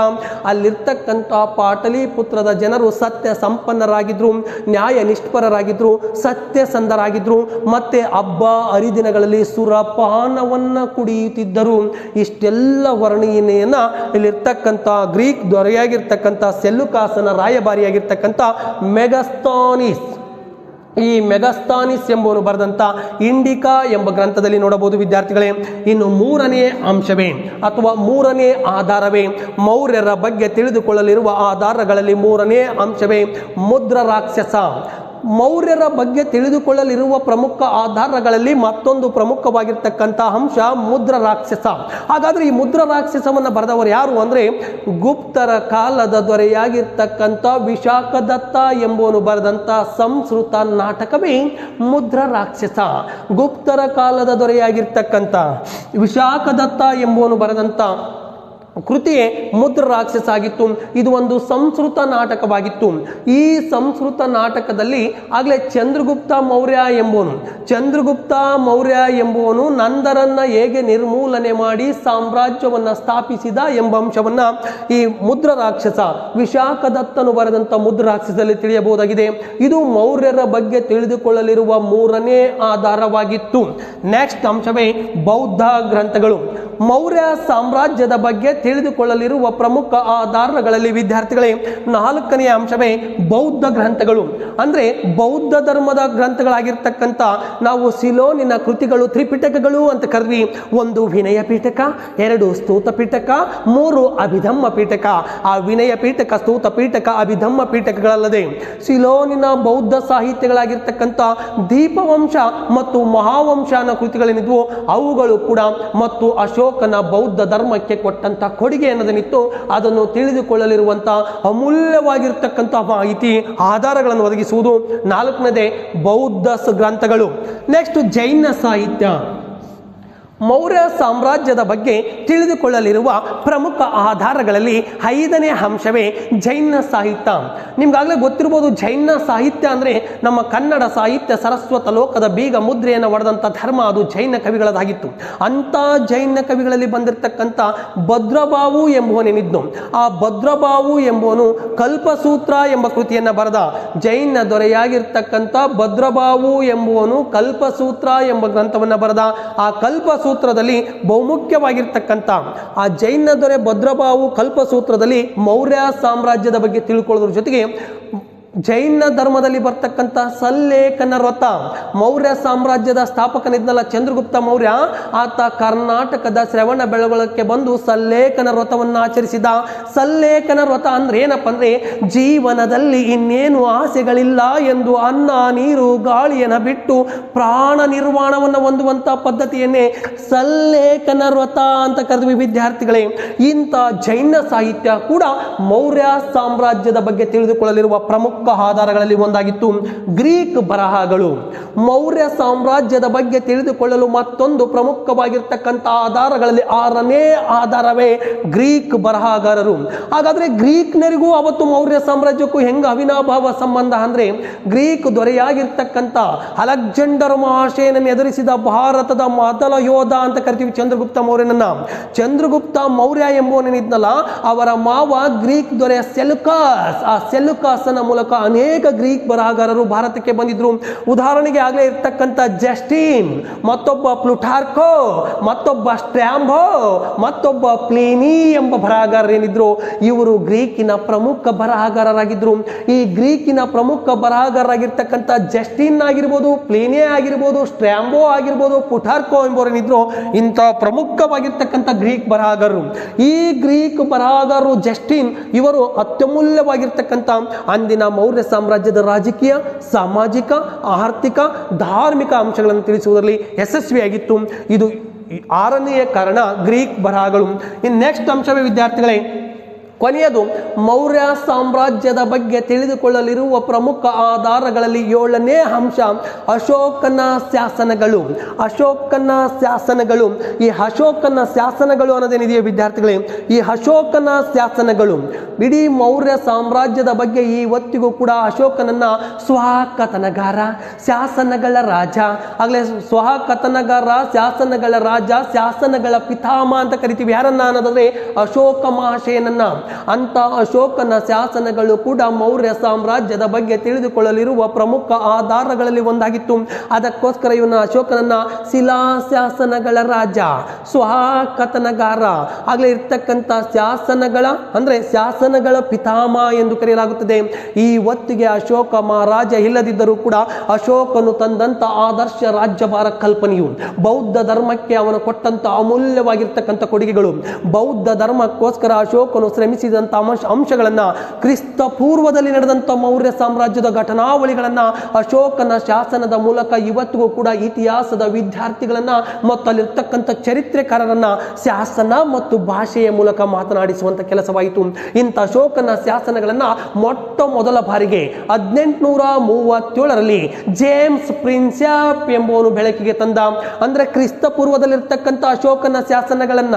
ಅಲ್ಲಿರ್ತಕ್ಕಂಥ ಪಾಟಲಿಪುತ್ರದ ಜನರು ಸತ್ಯ ಸಂಪನ್ನರಾಗಿದ್ರು, ನ್ಯಾಯ ನಿಷ್ಠಪರರಾಗಿದ್ರು, ಸತ್ಯಸಂಧರಾಗಿದ್ರು, ಮತ್ತೆ ಹಬ್ಬ ಹರಿದಿನಗಳಲ್ಲಿ ಸುರಪಾನವನ್ನ ಕುಡಿಯುತ್ತಿದ್ದರು. ಇಷ್ಟೆಲ್ಲ ವರ್ಣನೆಯನ್ನ ಇಲ್ಲಿರ್ತಕ್ಕಂಥ ಗ್ರೀಕ್ ದೊರೆಯಾಗಿರ್ತಕ್ಕಂಥ ಸೆಲ್ಯೂಕಸನ ರಾಯಭಾರಿಯಾಗಿರ್ತಕ್ಕಂಥ ಮೆಗಸ್ತಾನಿಸ್, ಈ ಮೆಗಸ್ತಾನಿಸ್ ಎಂಬುವನು ಬರೆದಂತ ಇಂಡಿಕಾ ಎಂಬ ಗ್ರಂಥದಲ್ಲಿ ನೋಡಬಹುದು ವಿದ್ಯಾರ್ಥಿಗಳೇ. ಇನ್ನು ಮೂರನೇ ಅಂಶವೇ ಅಥವಾ ಮೂರನೇ ಆಧಾರವೇ, ಮೌರ್ಯರ ಬಗ್ಗೆ ತಿಳಿದುಕೊಳ್ಳಲಿರುವ ಆಧಾರಗಳಲ್ಲಿ ಮೂರನೇ ಅಂಶವೇ ಮುದ್ರ ರಾಕ್ಷಸ. ಮೌರ್ಯರ ಬಗ್ಗೆ ತಿಳಿದುಕೊಳ್ಳಲಿರುವ ಪ್ರಮುಖ ಆಧಾರಗಳಲ್ಲಿ ಮತ್ತೊಂದು ಪ್ರಮುಖವಾಗಿರ್ತಕ್ಕಂಥ ಅಂಶ ಮುದ್ರ ರಾಕ್ಷಸ. ಹಾಗಾದ್ರೆ ಈ ಮುದ್ರ ರಾಕ್ಷಸವನ್ನ ಬರೆದವರು ಯಾರು ಅಂದ್ರೆ ಗುಪ್ತರ ಕಾಲದ ದೊರೆಯಾಗಿರ್ತಕ್ಕಂಥ ವಿಶಾಖದತ್ತ ಎಂಬುವನು ಬರೆದಂತ ಸಂಸ್ಕೃತ ನಾಟಕವೇ ಮುದ್ರ ರಾಕ್ಷಸ. ಗುಪ್ತರ ಕಾಲದ ದೊರೆಯಾಗಿರ್ತಕ್ಕಂಥ ವಿಶಾಖದತ್ತ ಎಂಬುವನು ಬರೆದಂತ ಕೃತಿಯೇ ಮುದ್ರ ರಾಕ್ಷಸ ಆಗಿತ್ತು. ಇದು ಒಂದು ಸಂಸ್ಕೃತ ನಾಟಕವಾಗಿತ್ತು. ಈ ಸಂಸ್ಕೃತ ನಾಟಕದಲ್ಲಿ ಆಗಲೇ ಚಂದ್ರಗುಪ್ತ ಮೌರ್ಯ ಎಂಬುವನು ನಂದರನ್ನ ಹೇಗೆ ನಿರ್ಮೂಲನೆ ಮಾಡಿ ಸಾಮ್ರಾಜ್ಯವನ್ನ ಸ್ಥಾಪಿಸಿದ ಎಂಬ ಅಂಶವನ್ನ ಈ ಮುದ್ರ ರಾಕ್ಷಸ ವಿಶಾಖದತ್ತನು ಬರೆದಂತ ಮುದ್ರ ರಾಕ್ಷಸದಲ್ಲಿ ತಿಳಿಯಬಹುದಾಗಿದೆ. ಇದು ಮೌರ್ಯರ ಬಗ್ಗೆ ತಿಳಿದುಕೊಳ್ಳಲಿರುವ ಮೂರನೇ ಆಧಾರವಾಗಿತ್ತು. ನೆಕ್ಸ್ಟ್ ಅಂಶವೇ ಬೌದ್ಧ ಗ್ರಂಥಗಳು. ಮೌರ್ಯ ಸಾಮ್ರಾಜ್ಯದ ಬಗ್ಗೆ ತಿಳಿದುಕೊಳ್ಳಲಿರುವ ಪ್ರಮುಖ ಆಧಾರಗಳಲ್ಲಿ ವಿದ್ಯಾರ್ಥಿಗಳೇ ನಾಲ್ಕನೆಯ ಅಂಶವೇ ಬೌದ್ಧ ಗ್ರಂಥಗಳು. ಅಂದ್ರೆ ಬೌದ್ಧ ಧರ್ಮದ ಗ್ರಂಥಗಳಾಗಿರ್ತಕ್ಕಂಥ ನಾವು ಸಿಲೋನಿನ ಕೃತಿಗಳು, ತ್ರಿಪಿಟಕಗಳು ಅಂತ ಕರೆದ್ವಿ. 1 ವಿನಯ ಪೀಠಕ, 2 ಸ್ತೂತ ಪೀಠಕ, 3 ಅಭಿಧಮ್ಮ ಪೀಠಕ. ಆ ವಿನಯ ಪೀಠಕ, ಸ್ತೂತ ಪೀಠಕ, ಅಭಿಧಮ್ಮ ಪೀಠಕಗಳಲ್ಲದೆ ಸಿಲೋನಿನ ಬೌದ್ಧ ಸಾಹಿತ್ಯಗಳಾಗಿರ್ತಕ್ಕಂಥ ದೀಪವಂಶ ಮತ್ತು ಮಹಾವಂಶ ಅನ್ನೋ ಕೃತಿಗಳೇನಿದ್ವು ಅವುಗಳು ಕೂಡ ಮತ್ತು ಅಶೋಕನ ಬೌದ್ಧ ಧರ್ಮಕ್ಕೆ ಕೊಟ್ಟಂತ ಕೊಡುಗೆ ಅನ್ನೋದನ್ನಿತ್ತು ಅದನ್ನು ತಿಳಿದುಕೊಳ್ಳಲಿರುವಂತಹ ಅಮೂಲ್ಯವಾಗಿರ್ತಕ್ಕಂಥ ಮಾಹಿತಿ ಆಧಾರಗಳನ್ನು ಒದಗಿಸುವುದು. 4ನೇದೇ ಬೌದ್ಧ ಗ್ರಂಥಗಳು. ನೆಕ್ಸ್ಟ್ ಜೈನ ಸಾಹಿತ್ಯ. ಮೌರ್ಯ ಸಾಮ್ರಾಜ್ಯದ ಬಗ್ಗೆ ತಿಳಿದುಕೊಳ್ಳಲಿರುವ ಪ್ರಮುಖ ಆಧಾರಗಳಲ್ಲಿ 5ನೇ ಅಂಶವೇ ಜೈನ ಸಾಹಿತ್ಯ. ನಿಮ್ಗಾಗಲೇ ಗೊತ್ತಿರಬಹುದು, ಜೈನ ಸಾಹಿತ್ಯ ಅಂದ್ರೆ ನಮ್ಮ ಕನ್ನಡ ಸಾಹಿತ್ಯ ಸರಸ್ವತ ಲೋಕದ ಬೀಗ ಮುದ್ರೆಯನ್ನು ಹೊಡೆದಂಥ ಧರ್ಮ ಅದು ಜೈನ ಕವಿಗಳದಾಗಿತ್ತು. ಅಂತ ಜೈನ ಕವಿಗಳಲ್ಲಿ ಬಂದಿರತಕ್ಕಂಥ ಭದ್ರಬಾಹು ಎಂಬುವನೇನಿದ್ನು. ಆ ಭದ್ರಬಾಹು ಎಂಬುವನು ಕಲ್ಪಸೂತ್ರ ಎಂಬ ಕೃತಿಯನ್ನ ಬರೆದ. ಜೈನ ದೊರೆಯಾಗಿರ್ತಕ್ಕಂಥ ಭದ್ರಬಾಹು ಎಂಬುವನು ಕಲ್ಪಸೂತ್ರ ಎಂಬ ಗ್ರಂಥವನ್ನ ಬರೆದ. ಆ ಕಲ್ಪಸೂತ್ರದಲ್ಲಿ ಬಹುಮುಖ್ಯವಾಗಿರ್ತಕ್ಕಂಥ ಆ ಜೈನ ದೊರೆ ಭದ್ರಬಾಹು ಕಲ್ಪಸೂತ್ರದಲ್ಲಿ ಮೌರ್ಯ ಸಾಮ್ರಾಜ್ಯದ ಬಗ್ಗೆ ತಿಳ್ಕೊಳ್ಳೋದ್ರ ಜೊತೆಗೆ ಜೈನ ಧರ್ಮದಲ್ಲಿ ಬರ್ತಕ್ಕಂಥ ಸಲ್ಲೇಖನ ವ್ರತ. ಮೌರ್ಯ ಸಾಮ್ರಾಜ್ಯದ ಸ್ಥಾಪಕನಿದ್ನಲ್ಲ ಚಂದ್ರಗುಪ್ತ ಮೌರ್ಯ, ಆತ ಕರ್ನಾಟಕದ ಶ್ರವಣ ಬೆಳಗೊಳಕ್ಕೆ ಬಂದು ಸಲ್ಲೇಖನ ವ್ರತವನ್ನು ಆಚರಿಸಿದ. ಸಲ್ಲೇಖನ ವ್ರತ ಅಂದ್ರೆ ಏನಪ್ಪ ಅಂದ್ರೆ ಜೀವನದಲ್ಲಿ ಇನ್ನೇನು ಆಸೆಗಳಿಲ್ಲ ಎಂದು ಅನ್ನ ನೀರು ಗಾಳಿಯನ್ನು ಬಿಟ್ಟು ಪ್ರಾಣ ನಿರ್ವಾಣವನ್ನು ಹೊಂದುವಂತ ಪದ್ಧತಿಯನ್ನೇ ಸಲ್ಲೇಖನ ವ್ರತ ಅಂತ ಕರೆದ್ವಿ ವಿದ್ಯಾರ್ಥಿಗಳೇ. ಇಂಥ ಜೈನ ಸಾಹಿತ್ಯ ಕೂಡ ಮೌರ್ಯ ಸಾಮ್ರಾಜ್ಯದ ಬಗ್ಗೆ ತಿಳಿದುಕೊಳ್ಳಲಿರುವ ಪ್ರಮುಖ ಆಧಾರಗಳಲ್ಲಿ ಒಂದಾಗಿತ್ತು. ಗ್ರೀಕ್ ಬರಹಗಳು. ಮೌರ್ಯ ಸಾಮ್ರಾಜ್ಯದ ಬಗ್ಗೆ ತಿಳಿದುಕೊಳ್ಳಲು ಮತ್ತೊಂದು ಪ್ರಮುಖವಾಗಿರ್ತಕ್ಕಂಥ ಆಧಾರಗಳಲ್ಲಿ 6ನೇ ಆಧಾರವೇ ಗ್ರೀಕ್ ಬರಹಗಾರರು. ಹಾಗಾದ್ರೆ ಗ್ರೀಕ್ನರಿಗೂ ಅವತ್ತು ಮೌರ್ಯ ಸಾಮ್ರಾಜ್ಯಕ್ಕೂ ಹೆಂಗ ಅವಿನಾಭಾವ ಸಂಬಂಧ ಅಂದ್ರೆ, ಗ್ರೀಕ್ ದೊರೆಯಾಗಿರ್ತಕ್ಕಂಥ ಅಲೆಕ್ಸಾಂಡರ್ ಮಹಾಶಯನನ್ನು ಎದುರಿಸಿದ ಭಾರತದ ಮೊದಲ ಯೋಧ ಅಂತ ಕರಿತೀವಿ ಚಂದ್ರಗುಪ್ತ ಮೌರ್ಯನನ್ನ. ಚಂದ್ರಗುಪ್ತ ಮೌರ್ಯ ಎಂಬುವನಿದ್ನಲ್ಲ ಅವರ ಮಾವ ಗ್ರೀಕ್ ದೊರೆ ಸೆಲ್ಯೂಕಸ್. ಆ ಸೆಲ್ಯೂಕಸ್ನ ಮೂಲಕ ಅನೇಕ ಗ್ರೀಕ್ ಬರಹಗಾರರು ಭಾರತಕ್ಕೆ ಬಂದಿದ್ರು. ಉದಾಹರಣೆಗೆ ಆಗಲೇ ಇರ್ತಕ್ಕಂಥ ಜಸ್ಟಿನ್, ಮತ್ತೊಬ್ಬ ಪ್ಲುಟಾರ್ಕೋ, ಮತ್ತೊಬ್ಬ ಸ್ಟ್ರಾಂಬೋ, ಮತ್ತೊಬ್ಬ ಪ್ಲೇನಿ ಎಂಬ ಬರಹಗಾರರೇನಿದ್ರು ಇವರು ಗ್ರೀಕಿನ ಪ್ರಮುಖ ಬರಹಗಾರರಾಗಿದ್ರು. ಈ ಗ್ರೀಕಿನ ಪ್ರಮುಖ ಬರಹಗಾರರಾಗಿರ್ತಕ್ಕಂಥ ಜಸ್ಟಿನ್ ಆಗಿರ್ಬೋದು, ಪ್ಲೇನಿಯೇ ಆಗಿರ್ಬೋದು, ಸ್ಟ್ರಾಂಬೋ ಆಗಿರ್ಬೋದು, ಪ್ಲುಟಾರ್ಕೋ ಎಂಬುವರೇನಿದ್ರು ಇಂಥ ಪ್ರಮುಖವಾಗಿರ್ತಕ್ಕಂಥ ಗ್ರೀಕ್ ಬರಹಗಾರರು. ಈ ಗ್ರೀಕ್ ಬರಹಗಾರರು ಜಸ್ಟಿನ್ ಇವರು ಅತ್ಯಮೂಲ್ಯವಾಗಿರ್ತಕ್ಕಂಥ ಅಂದಿನ ಮೌರ್ಯ ಸಾಮ್ರಾಜ್ಯದ ರಾಜಕೀಯ, ಸಾಮಾಜಿಕ, ಆರ್ಥಿಕ, ಧಾರ್ಮಿಕ ಅಂಶಗಳನ್ನು ತಿಳಿಸುವುದರಲ್ಲಿ ಯಶಸ್ವಿಯಾಗಿತ್ತು. ಇದು 6ನೆಯ ಕಾರಣ ಗ್ರೀಕ್ ಬರಹಗಳು. ಇನ್ನು ನೆಕ್ಸ್ಟ್ ಅಂಶವೇ ವಿದ್ಯಾರ್ಥಿಗಳೇ, ಕೊನೆಯದು ಮೌರ್ಯ ಸಾಮ್ರಾಜ್ಯದ ಬಗ್ಗೆ ತಿಳಿದುಕೊಳ್ಳಲಿರುವ ಪ್ರಮುಖ ಆಧಾರಗಳಲ್ಲಿ 7ನೇ ಅಂಶ ಅಶೋಕನ ಶಾಸನಗಳು. ಅಶೋಕನ ಶಾಸನಗಳು, ಈ ಅಶೋಕನ ಶಾಸನಗಳು ಅನ್ನೋದೇನಿದೆಯೋ ವಿದ್ಯಾರ್ಥಿಗಳೇ, ಈ ಅಶೋಕನ ಶಾಸನಗಳು ಇಡೀ ಮೌರ್ಯ ಸಾಮ್ರಾಜ್ಯದ ಬಗ್ಗೆ ಇವತ್ತಿಗೂ ಕೂಡ ಅಶೋಕನನ್ನ ಸ್ವಕಥನಗಾರ, ಶಾಸನಗಳ ರಾಜ, ಆಗಲೇ ಸ್ವಕಥನಗಾರ, ಶಾಸನಗಳ ರಾಜ, ಶಾಸನಗಳ ಪಿತಾಮಹ ಅಂತ ಕರಿತೀವಿ. ಯಾರನ್ನ ಅನ್ನೋದಾದ್ರೆ ಅಶೋಕ ಮಹಾಶಯನನ್ನ. ಅಂತ ಅಶೋಕನ ಶಾಸನಗಳು ಕೂಡ ಮೌರ್ಯ ಸಾಮ್ರಾಜ್ಯದ ಬಗ್ಗೆ ತಿಳಿದುಕೊಳ್ಳಲಿರುವ ಪ್ರಮುಖ ಆಧಾರಗಳಲ್ಲಿ ಒಂದಾಗಿತ್ತು. ಅದಕ್ಕೋಸ್ಕರ ಇವನ ಅಶೋಕನನ್ನ ಶಿಲಾಶಾಸನಗಳ ರಾಜ, ಸ್ವಕಥನಗಾರ, ಆಗಲೇ ಇರ್ತಕ್ಕಂಥ ಶಾಸನಗಳ ಅಂದ್ರೆ ಶಾಸನಗಳ ಪಿತಾಮಹ ಎಂದು ಕರೆಯಲಾಗುತ್ತದೆ. ಈ ಹೊತ್ತಿಗೆ ಅಶೋಕ ಮಹಾರಾಜ ಇಲ್ಲದಿದ್ದರೂ ಕೂಡ ಅಶೋಕನು ತಂದಂತ ಆದರ್ಶ ರಾಜ್ಯಭಾರ ಕಲ್ಪನೆಯು, ಬೌದ್ಧ ಧರ್ಮಕ್ಕೆ ಅವನು ಕೊಟ್ಟಂತ ಅಮೂಲ್ಯವಾಗಿರ್ತಕ್ಕಂಥ ಕೊಡುಗೆಗಳು, ಬೌದ್ಧ ಧರ್ಮಕ್ಕೋಸ್ಕರ ಅಶೋಕನು ಶ್ರಮಿಸಿದಂತ ಅಂಶಗಳನ್ನ, ಕ್ರಿಸ್ತ ಪೂರ್ವದಲ್ಲಿ ನಡೆದಂತ ಮೌರ್ಯ ಸಾಮ್ರಾಜ್ಯದ ಘಟನಾವಳಿಗಳನ್ನ ಅಶೋಕನ ಶಾಸನದ ಮೂಲಕ ಇವತ್ತಿಗೂ ಕೂಡ ಇತಿಹಾಸದ ವಿದ್ಯಾರ್ಥಿಗಳನ್ನ ಮತ್ತು ಅಲ್ಲಿರ್ತಕ್ಕಂಥ ಚರಿತ್ರೆಕಾರರನ್ನ ಶಾಸನ ಮತ್ತು ಭಾಷೆಯ ಮೂಲಕ ಮಾತನಾಡಿಸುವಂತ ಕೆಲಸವಾಯಿತು. ಇಂಥ ಅಶೋಕನ ಶಾಸನಗಳನ್ನ ಮೊಟ್ಟ ಮೊದಲ ಬಾರಿಗೆ 1837ರಲ್ಲಿ ಜೇಮ್ಸ್ ಪ್ರಿನ್ಸೆಪ್ ಎಂಬುವನು ಬೆಳಕಿಗೆ ತಂದ. ಅಂದ್ರೆ ಕ್ರಿಸ್ತ ಪೂರ್ವದಲ್ಲಿರ್ತಕ್ಕಂಥ ಅಶೋಕನ ಶಾಸನಗಳನ್ನ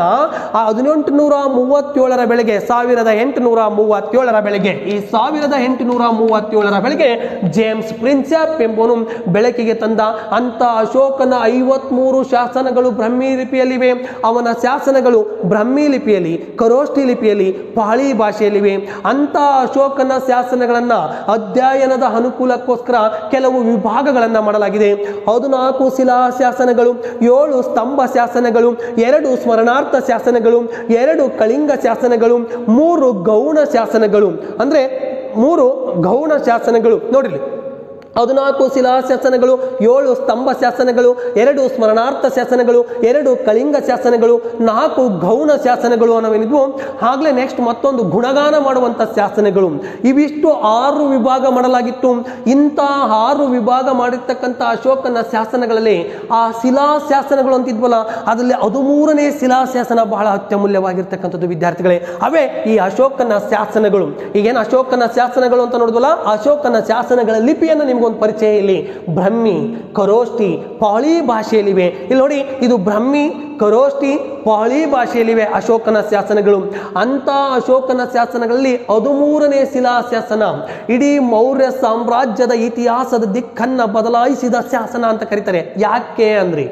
1837ರ ಬೆಳಗ್ಗೆ 1837ರ ಬೆಳಗ್ಗೆ ಈ 1837ರ ಬೆಳಗ್ಗೆ ಜೇಮ್ಸ್ ಪ್ರಿನ್ಸೆಪ್ ಎಂಬುವನು ಬೆಳಕಿಗೆ ತಂದ. ಅಂತ ಅಶೋಕನ 53 ಶಾಸನಗಳು ಬ್ರಹ್ಮಿ ಲಿಪಿಯಲ್ಲಿವೆ. ಅವನ ಶಾಸನಗಳು ಬ್ರಹ್ಮಿ ಲಿಪಿಯಲ್ಲಿ, ಖರೋಷ್ಠಿ ಲಿಪಿಯಲ್ಲಿ, ಪಾಳಿ ಭಾಷೆಯಲ್ಲಿವೆ. ಅಂತ ಅಶೋಕನ ಶಾಸನಗಳನ್ನ ಅಧ್ಯಯನದ ಅನುಕೂಲಕ್ಕೋಸ್ಕರ ಕೆಲವು ವಿಭಾಗಗಳನ್ನ ಮಾಡಲಾಗಿದೆ. 14 ಶಿಲಾ ಶಾಸನಗಳು, 7 ಸ್ತಂಭ ಶಾಸನಗಳು, 2 ಸ್ಮರಣಾರ್ಥ ಶಾಸನಗಳು, 2 ಕಳಿಂಗ ಶಾಸನಗಳು, 3 ಗೌಣ ಶಾಸನಗಳು. ಅಂದ್ರೆ 3 ಗೌಣ ಶಾಸನಗಳು. ನೋಡ್ರಿ, 14 ಶಿಲಾಶಾಸನಗಳು, 7 ಸ್ತಂಭ ಶಾಸನಗಳು, 2 ಸ್ಮರಣಾರ್ಥ ಶಾಸನಗಳು, 2 ಕಳಿಂಗ ಶಾಸನಗಳು, 4 ಗೌಣ ಶಾಸನಗಳು ಅನ್ನೋವೇನಿದ್ವು. ಆಗ್ಲೇ ನೆಕ್ಸ್ಟ್ ಮತ್ತೊಂದು ಗುಣಗಾನ ಮಾಡುವಂತ ಶಾಸನಗಳು. ಇವಿಷ್ಟು 6 ವಿಭಾಗ ಮಾಡಲಾಗಿತ್ತು. ಇಂಥ 6 ವಿಭಾಗ ಮಾಡಿರ್ತಕ್ಕಂಥ ಅಶೋಕನ ಶಾಸನಗಳಲ್ಲಿ ಆ ಶಿಲಾಶಾಸನಗಳು ಅಂತಿದ್ವಲ್ಲ, ಅದರಲ್ಲಿ 13ನೇ ಶಿಲಾಶಾಸನ ಬಹಳ ಅತ್ಯಮೂಲ್ಯವಾಗಿರ್ತಕ್ಕಂಥದ್ದು ವಿದ್ಯಾರ್ಥಿಗಳೇ. ಅವೇ ಈ ಅಶೋಕನ ಶಾಸನಗಳು. ಈಗೇನು ಅಶೋಕನ ಶಾಸನಗಳು ಅಂತ ನೋಡಿದ್ವಲ್ಲ, ಅಶೋಕನ ಶಾಸನಗಳ ಲಿಪಿಯನ್ನು ನಿಮ್ಗೆ ಒಂದು ಪರಿಚಯ ಇಲ್ಲಿ ಬ್ರಹ್ಮಿ, ಖರೋಷ್ಠಿ, ಪಾಳಿ ಭಾಷೆಯಲ್ಲಿವೆ. ಇಲ್ಲಿ ನೋಡಿ, ಇದು ಬ್ರಹ್ಮಿ, ಖರೋಷ್ಠಿ, ಪಾಳಿ ಭಾಷೆಯಲ್ಲಿವೆ ಅಶೋಕನ ಶಾಸನಗಳು. ಅಂತ ಅಶೋಕನ ಶಾಸನಗಳಲ್ಲಿ 13ನೇ ಶಿಲಾಶಾಸನ ಇಡೀ ಮೌರ್ಯ ಸಾಮ್ರಾಜ್ಯದ ಇತಿಹಾಸದ ದಿಕ್ಕನ್ನ ಬದಲಾಯಿಸಿದ ಶಾಸನ ಅಂತ ಕರೀತಾರೆ. ಯಾಕೆ ಅಂದ್ರೆ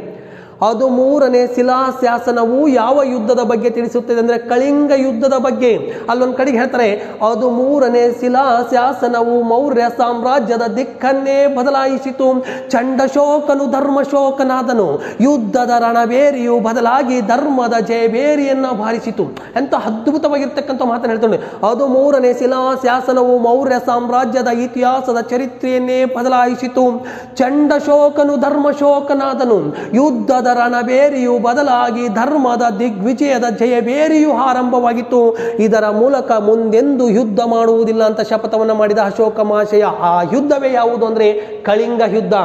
13ನೇ ಶಿಲಾಶಾಸನವು ಯಾವ ಯುದ್ಧದ ಬಗ್ಗೆ ತಿಳಿಸುತ್ತದೆ ಅಂದ್ರೆ ಕಳಿಂಗ ಯುದ್ಧದ ಬಗ್ಗೆ. ಅಲ್ಲೊಂದು ಕಡೆಗೆ ಹೇಳ್ತಾರೆ, 13ನೇ ಶಿಲಾಶಾಸನವು ಮೌರ್ಯ ಸಾಮ್ರಾಜ್ಯದ ದಿಕ್ಕನ್ನೇ ಬದಲಾಯಿಸಿತು. ಚಂಡಶೋಕನು ಧರ್ಮಶೋಕನಾದನು, ಯುದ್ಧದ ರಣಬೇರಿಯು ಬದಲಾಗಿ ಧರ್ಮದ ಜಯಬೇರಿಯನ್ನ ಬಾರಿಸಿತು. ಎಂತ ಅದ್ಭುತವಾಗಿರ್ತಕ್ಕಂಥ ಮಾತನ್ನು ಹೇಳ್ತಾರೆ. 13ನೇ ಶಿಲಾಶಾಸನವು ಮೌರ್ಯ ಸಾಮ್ರಾಜ್ಯದ ಇತಿಹಾಸದ ಚರಿತ್ರೆಯನ್ನೇ ಬದಲಾಯಿಸಿತು. ಚಂಡಶೋಕನು ಧರ್ಮಶೋಕನಾದನು, ಯುದ್ಧದ ರಣಬೇರಿಯು ಬದಲಾಗಿ ಧರ್ಮದ ದಿಗ್ವಿಜಯದ ಜಯಬೇರಿಯು ಆರಂಭವಾಗಿತ್ತು. ಇದರ ಮೂಲಕ ಮುಂದೆಂದು ಯುದ್ಧ ಮಾಡುವುದಿಲ್ಲ ಅಂತ ಶಪಥವನ್ನು ಮಾಡಿದ ಅಶೋಕ ಮಹಾಶಯ. ಆ ಯುದ್ಧವೇ ಯಾವುದು ಅಂದ್ರೆ ಕಳಿಂಗ ಯುದ್ಧ.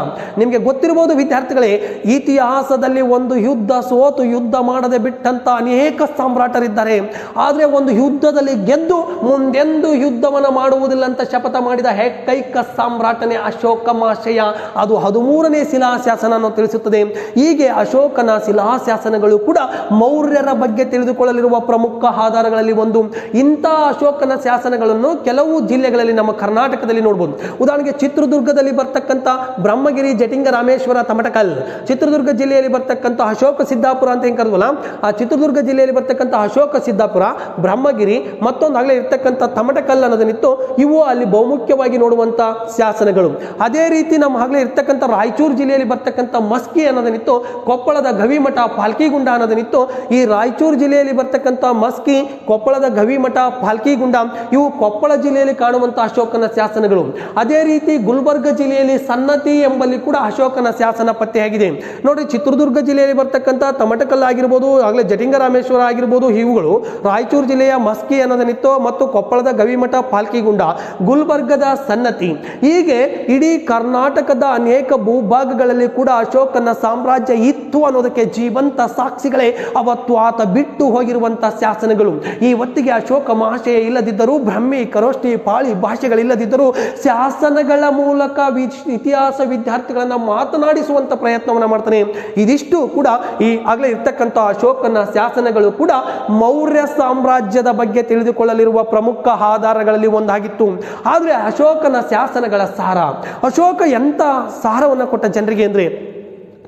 ನಿಮಗೆ ಗೊತ್ತಿರಬಹುದು ವಿದ್ಯಾರ್ಥಿಗಳೇ, ಇತಿಹಾಸದಲ್ಲಿ ಒಂದು ಯುದ್ಧ ಸೋತು ಯುದ್ಧ ಮಾಡದೆ ಬಿಟ್ಟಂತ ಅನೇಕ ಸಾಮ್ರಾಟರಿದ್ದಾರೆ. ಆದ್ರೆ ಒಂದು ಯುದ್ಧದಲ್ಲಿ ಗೆದ್ದು ಮುಂದೆಂದು ಯುದ್ಧವನ್ನು ಮಾಡುವುದಿಲ್ಲ ಅಂತ ಶಪಥ ಮಾಡಿದ ಏಕೈಕ ಸಾಮ್ರಾಟನೇ ಅಶೋಕ ಮಹಾಶಯ. ಅದು 13ನೇ ಶಿಲಾಶಾಸನ ತಿಳಿಸುತ್ತದೆ. ಹೀಗೆ ಅಶೋಕನ ಶಿಲಾಶಾಸನಗಳು ಕೂಡ ಮೌರ್ಯರ ಬಗ್ಗೆ ತಿಳಿದುಕೊಳ್ಳಲಿರುವ ಪ್ರಮುಖ ಆಧಾರಗಳಲ್ಲಿ ಒಂದು. ಇಂಥ ಅಶೋಕನ ಶಾಸನಗಳನ್ನು ಕೆಲವು ಜಿಲ್ಲೆಗಳಲ್ಲಿ ನಮ್ಮ ಕರ್ನಾಟಕದಲ್ಲಿ ನೋಡಬಹುದು. ಉದಾಹರಣೆಗೆ ಚಿತ್ರದುರ್ಗದಲ್ಲಿ ಬರ್ತಕ್ಕಂಥ ಬ್ರಹ್ಮಗಿರಿ, ಜಟಿಂಗ, ರಾಮೇಶ್ವರ, ತಮಟಕಲ್. ಚಿತ್ರದುರ್ಗ ಜಿಲ್ಲೆಯಲ್ಲಿ ಬರ್ತಕ್ಕಂಥ ಅಶೋಕ ಸಿದ್ದಾಪುರ ಅಂತ ಹೆಂಗ್ ಕರೆದ್ವಲ್ಲ, ಆ ಚಿತ್ರದುರ್ಗ ಜಿಲ್ಲೆಯಲ್ಲಿ ಬರ್ತಕ್ಕಂಥ ಅಶೋಕ ಸಿದ್ದಾಪುರ, ಬ್ರಹ್ಮಗಿರಿ, ಮತ್ತೊಂದಾಗಲೇ ಇರ್ತಕ್ಕಂಥ ತಮಟಕಲ್ ಅನ್ನೋದನ್ನಿತ್ತು. ಇವು ಅಲ್ಲಿ ಬಹುಮುಖ್ಯವಾಗಿ ನೋಡುವಂತ ಶಾಸನಗಳು. ಅದೇ ರೀತಿ ನಮ್ಮ ಆಗಲೇ ಇರ್ತಕ್ಕಂಥ ರಾಯಚೂರು ಜಿಲ್ಲೆಯಲ್ಲಿ ಬರ್ತಕ್ಕಂಥ ಮಸ್ಕಿ ಅನ್ನೋದನ್ನಿತ್ತು. ಕೊಪ್ಪಳದ ಗವಿಮಠ, ಪಾಲ್ಕಿಗುಂಡ ಅನ್ನೋದನ್ನಿತ್ತು. ಈ ರಾಯಚೂರು ಜಿಲ್ಲೆಯಲ್ಲಿ ಬರ್ತಕ್ಕಂಥ ಮಸ್ಕಿ, ಕೊಪ್ಪಳದ ಗವಿಮಠ, ಪಾಲ್ಕಿಗುಂಡ ಇವು ಕೊಪ್ಪಳ ಜಿಲ್ಲೆಯಲ್ಲಿ ಕಾಣುವಂತಹ ಅಶೋಕನ ಶಾಸನಗಳು. ಅದೇ ರೀತಿ ಗುಲ್ಬರ್ಗ ಜಿಲ್ಲೆಯಲ್ಲಿ ಸನ್ನತಿ ಎಂಬಲ್ಲಿ ಕೂಡ ಅಶೋಕನ ಶಾಸನ ಪತ್ತೆಯಾಗಿದೆ. ನೋಡಿ, ಚಿತ್ರದುರ್ಗ ಜಿಲ್ಲೆಯಲ್ಲಿ ಬರ್ತಕ್ಕಂಥ ತಮಟಕಲ್ ಆಗಿರ್ಬೋದು, ಆಗಲೇ ಜಟಿಂಗ ರಾಮೇಶ್ವರ ಆಗಿರ್ಬೋದು, ಇವುಗಳು ರಾಯಚೂರು ಜಿಲ್ಲೆಯ ಮಸ್ಕಿ ಅನ್ನೋದನ್ನಿತ್ತು, ಮತ್ತು ಕೊಪ್ಪಳದ ಗವಿಮಠ, ಪಾಲ್ಕಿಗುಂಡ, ಗುಲ್ಬರ್ಗದ ಸನ್ನತಿ. ಹೀಗೆ ಇಡೀ ಕರ್ನಾಟಕದ ಅನೇಕ ಭೂಭಾಗಗಳಲ್ಲಿ ಕೂಡ ಅಶೋಕನ ಸಾಮ್ರಾಜ್ಯ ಇತ್ತು ಅನ್ನೋದಕ್ಕೆ ಜೀವಂತ ಸಾಕ್ಷಿಗಳೇ ಅವತ್ತು ಆತ ಬಿಟ್ಟು ಹೋಗಿರುವಂತಹ ಶಾಸನಗಳು. ಈ ಹೊತ್ತಿಗೆ ಅಶೋಕ ಮಹಾಶಯ ಇಲ್ಲದಿದ್ದರೂ, ಬ್ರಹ್ಮಿ, ಖರೋಷ್ಠಿ, ಪಾಳಿ ಭಾಷೆಗಳಿಲ್ಲದಿದ್ದರೂ ಶಾಸನಗಳ ಮೂಲಕ ಇತಿಹಾಸ ವಿದ್ಯಾರ್ಥಿಗಳನ್ನ ಮಾತನಾಡಿಸುವಂತ ಪ್ರಯತ್ನವನ್ನ ಮಾಡ್ತಾನೆ. ಇದಿಷ್ಟು ಕೂಡ ಈ ಆಗಲೇ ಇರ್ತಕ್ಕಂಥ ಅಶೋಕನ ಶಾಸನಗಳು ಕೂಡ ಮೌರ್ಯ ಸಾಮ್ರಾಜ್ಯದ ಬಗ್ಗೆ ತಿಳಿದುಕೊಳ್ಳಲಿರುವ ಪ್ರಮುಖ ಆಧಾರಗಳಲ್ಲಿ ಒಂದಾಗಿತ್ತು. ಆದರೆ ಅಶೋಕನ ಶಾಸನಗಳ ಸಾರ, ಅಶೋಕ ಎಂತ ಸಾರವನ್ನು ಕೊಟ್ಟ ಜನರಿಗೆ ಅಂದ್ರೆ,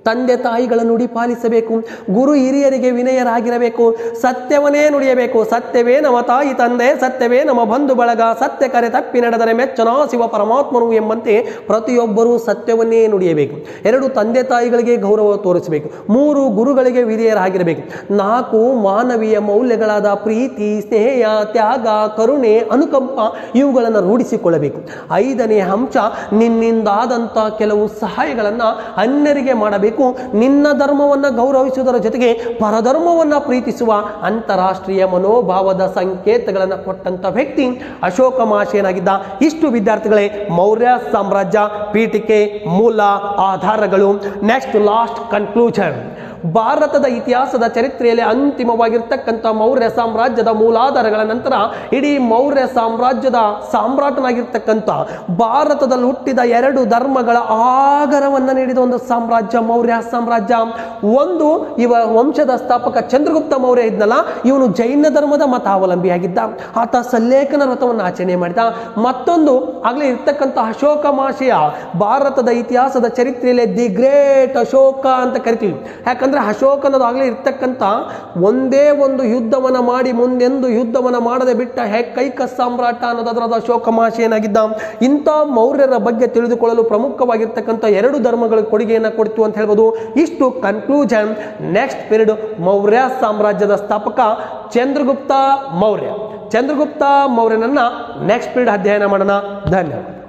ತಂದೆ ತಾಯಿಗಳ ನುಡಿ ಪಾಲಿಸಬೇಕು, ಗುರು ಹಿರಿಯರಿಗೆ ವಿನಯರಾಗಿರಬೇಕು, ಸತ್ಯವನ್ನೇ ನುಡಿಯಬೇಕು. ಸತ್ಯವೇ ನಮ್ಮ ತಾಯಿ ತಂದೆ, ಸತ್ಯವೇ ನಮ್ಮ ಬಂಧು ಬಳಗ, ಸತ್ಯ ಕರೆ ತಪ್ಪಿ ನಡೆದರೆ ಮೆಚ್ಚನ ಶಿವ ಪರಮಾತ್ಮನು ಎಂಬಂತೆ ಪ್ರತಿಯೊಬ್ಬರೂ ಸತ್ಯವನ್ನೇ ನುಡಿಯಬೇಕು. 2 ತಂದೆ ತಾಯಿಗಳಿಗೆ ಗೌರವ ತೋರಿಸಬೇಕು. 3 ಗುರುಗಳಿಗೆ ವಿಧೇಯರಾಗಿರಬೇಕು. 4 ಮಾನವೀಯ ಮೌಲ್ಯಗಳಾದ ಪ್ರೀತಿ, ಸ್ನೇಹ, ತ್ಯಾಗ, ಕರುಣೆ, ಅನುಕಂಪ ಇವುಗಳನ್ನು ರೂಢಿಸಿಕೊಳ್ಳಬೇಕು. 5ನೇ ಅಂಶ, ನಿನ್ನಿಂದಾದಂಥ ಕೆಲವು ಸಹಾಯಗಳನ್ನು ಅನ್ಯರಿಗೆ ಮಾಡಬೇಕು. ನಿನ್ನ ಧರ್ಮವನ್ನ ಗೌರವಿಸುವುದರ ಜೊತೆಗೆ ಪರಧರ್ಮವನ್ನ ಪ್ರೀತಿಸುವ ಅಂತಾರಾಷ್ಟ್ರೀಯ ಮನೋಭಾವದ ಸಂಕೇತಗಳನ್ನು ಕೊಟ್ಟಂತ ವ್ಯಕ್ತಿ ಅಶೋಕ ಮಹಾಶಯನಾಗಿದ್ದ. ಇಷ್ಟು ವಿದ್ಯಾರ್ಥಿಗಳೇ ಮೌರ್ಯ ಸಾಮ್ರಾಜ್ಯ ಪೀಠಿಕೆ, ಮೂಲ ಆಧಾರಗಳು. Next last conclusion. ಭಾರತದ ಇತಿಹಾಸದ ಚರಿತ್ರೆಯಲ್ಲಿ ಅಂತಿಮವಾಗಿರ್ತಕ್ಕಂಥ ಮೌರ್ಯ ಸಾಮ್ರಾಜ್ಯದ ಮೂಲಾಧಾರಗಳ ನಂತರ ಇಡೀ ಮೌರ್ಯ ಸಾಮ್ರಾಜ್ಯದ ಸಾಮ್ರಾಟನಾಗಿರ್ತಕ್ಕಂಥ ಭಾರತದಲ್ಲಿ ಹುಟ್ಟಿದ 2 ಧರ್ಮಗಳ ಆಗರವನ್ನು ನೀಡಿದ ಒಂದು ಸಾಮ್ರಾಜ್ಯ ಮೌರ್ಯ ಸಾಮ್ರಾಜ್ಯ. ಒಂದು, ಇವ ವಂಶದ ಸ್ಥಾಪಕ ಚಂದ್ರಗುಪ್ತ ಮೌರ್ಯ ಇದ್ನಲ್ಲ, ಇವನು ಜೈನ ಧರ್ಮದ ಮತಾವಲಂಬಿಯಾಗಿದ್ದ. ಆತ ಸಲ್ಲೇಖನ ವ್ರತವನ್ನು ಆಚರಣೆ ಮಾಡಿದ. ಮತ್ತೊಂದು ಆಗಲೇ ಇರ್ತಕ್ಕಂಥ ಅಶೋಕ ಮಹಾಶಯ ಭಾರತದ ಇತಿಹಾಸದ ಚರಿತ್ರೆಯಲ್ಲಿ ದಿ ಗ್ರೇಟ್ ಅಶೋಕ ಅಂತ ಕರಿತೀವಿ. ಯಾಕಂದ್ರೆ ಅಶೋಕನದು ಆಗಲೇ ಇರ್ತಕ್ಕಂಥ ಒಂದೇ ಒಂದು ಯುದ್ಧವನ್ನ ಮಾಡಿ ಮುಂದೆಂದು ಯುದ್ಧವನ್ನ ಮಾಡದೆ ಬಿಟ್ಟ ಏಕೈಕ ಸಾಮ್ರಾಟ ಅನ್ನೋದಾದ್ರದ ಅಶೋಕ ಮಹಾಶಯನಾಗಿದ್ದ. ಇಂಥ ಮೌರ್ಯರ ಬಗ್ಗೆ ತಿಳಿದುಕೊಳ್ಳಲು ಪ್ರಮುಖವಾಗಿರ್ತಕ್ಕಂಥ 2 ಧರ್ಮಗಳ ಕೊಡುಗೆಯನ್ನು ಕೊಡ್ತು ಅಂತ ಹೇಳ್ಬೋದು. ಇಷ್ಟು ಕನ್ಕ್ಲೂಷನ್. ನೆಕ್ಸ್ಟ್ ಪೀರಿಯಡ್ ಮೌರ್ಯ ಸಾಮ್ರಾಜ್ಯದ ಸ್ಥಾಪಕ ಚಂದ್ರಗುಪ್ತ ಮೌರ್ಯ. ಚಂದ್ರಗುಪ್ತ ಮೌರ್ಯನನ್ನ ನೆಕ್ಸ್ಟ್ ಪೀರಿಯಡ್ ಅಧ್ಯಯನ ಮಾಡೋಣ. ಧನ್ಯವಾದ.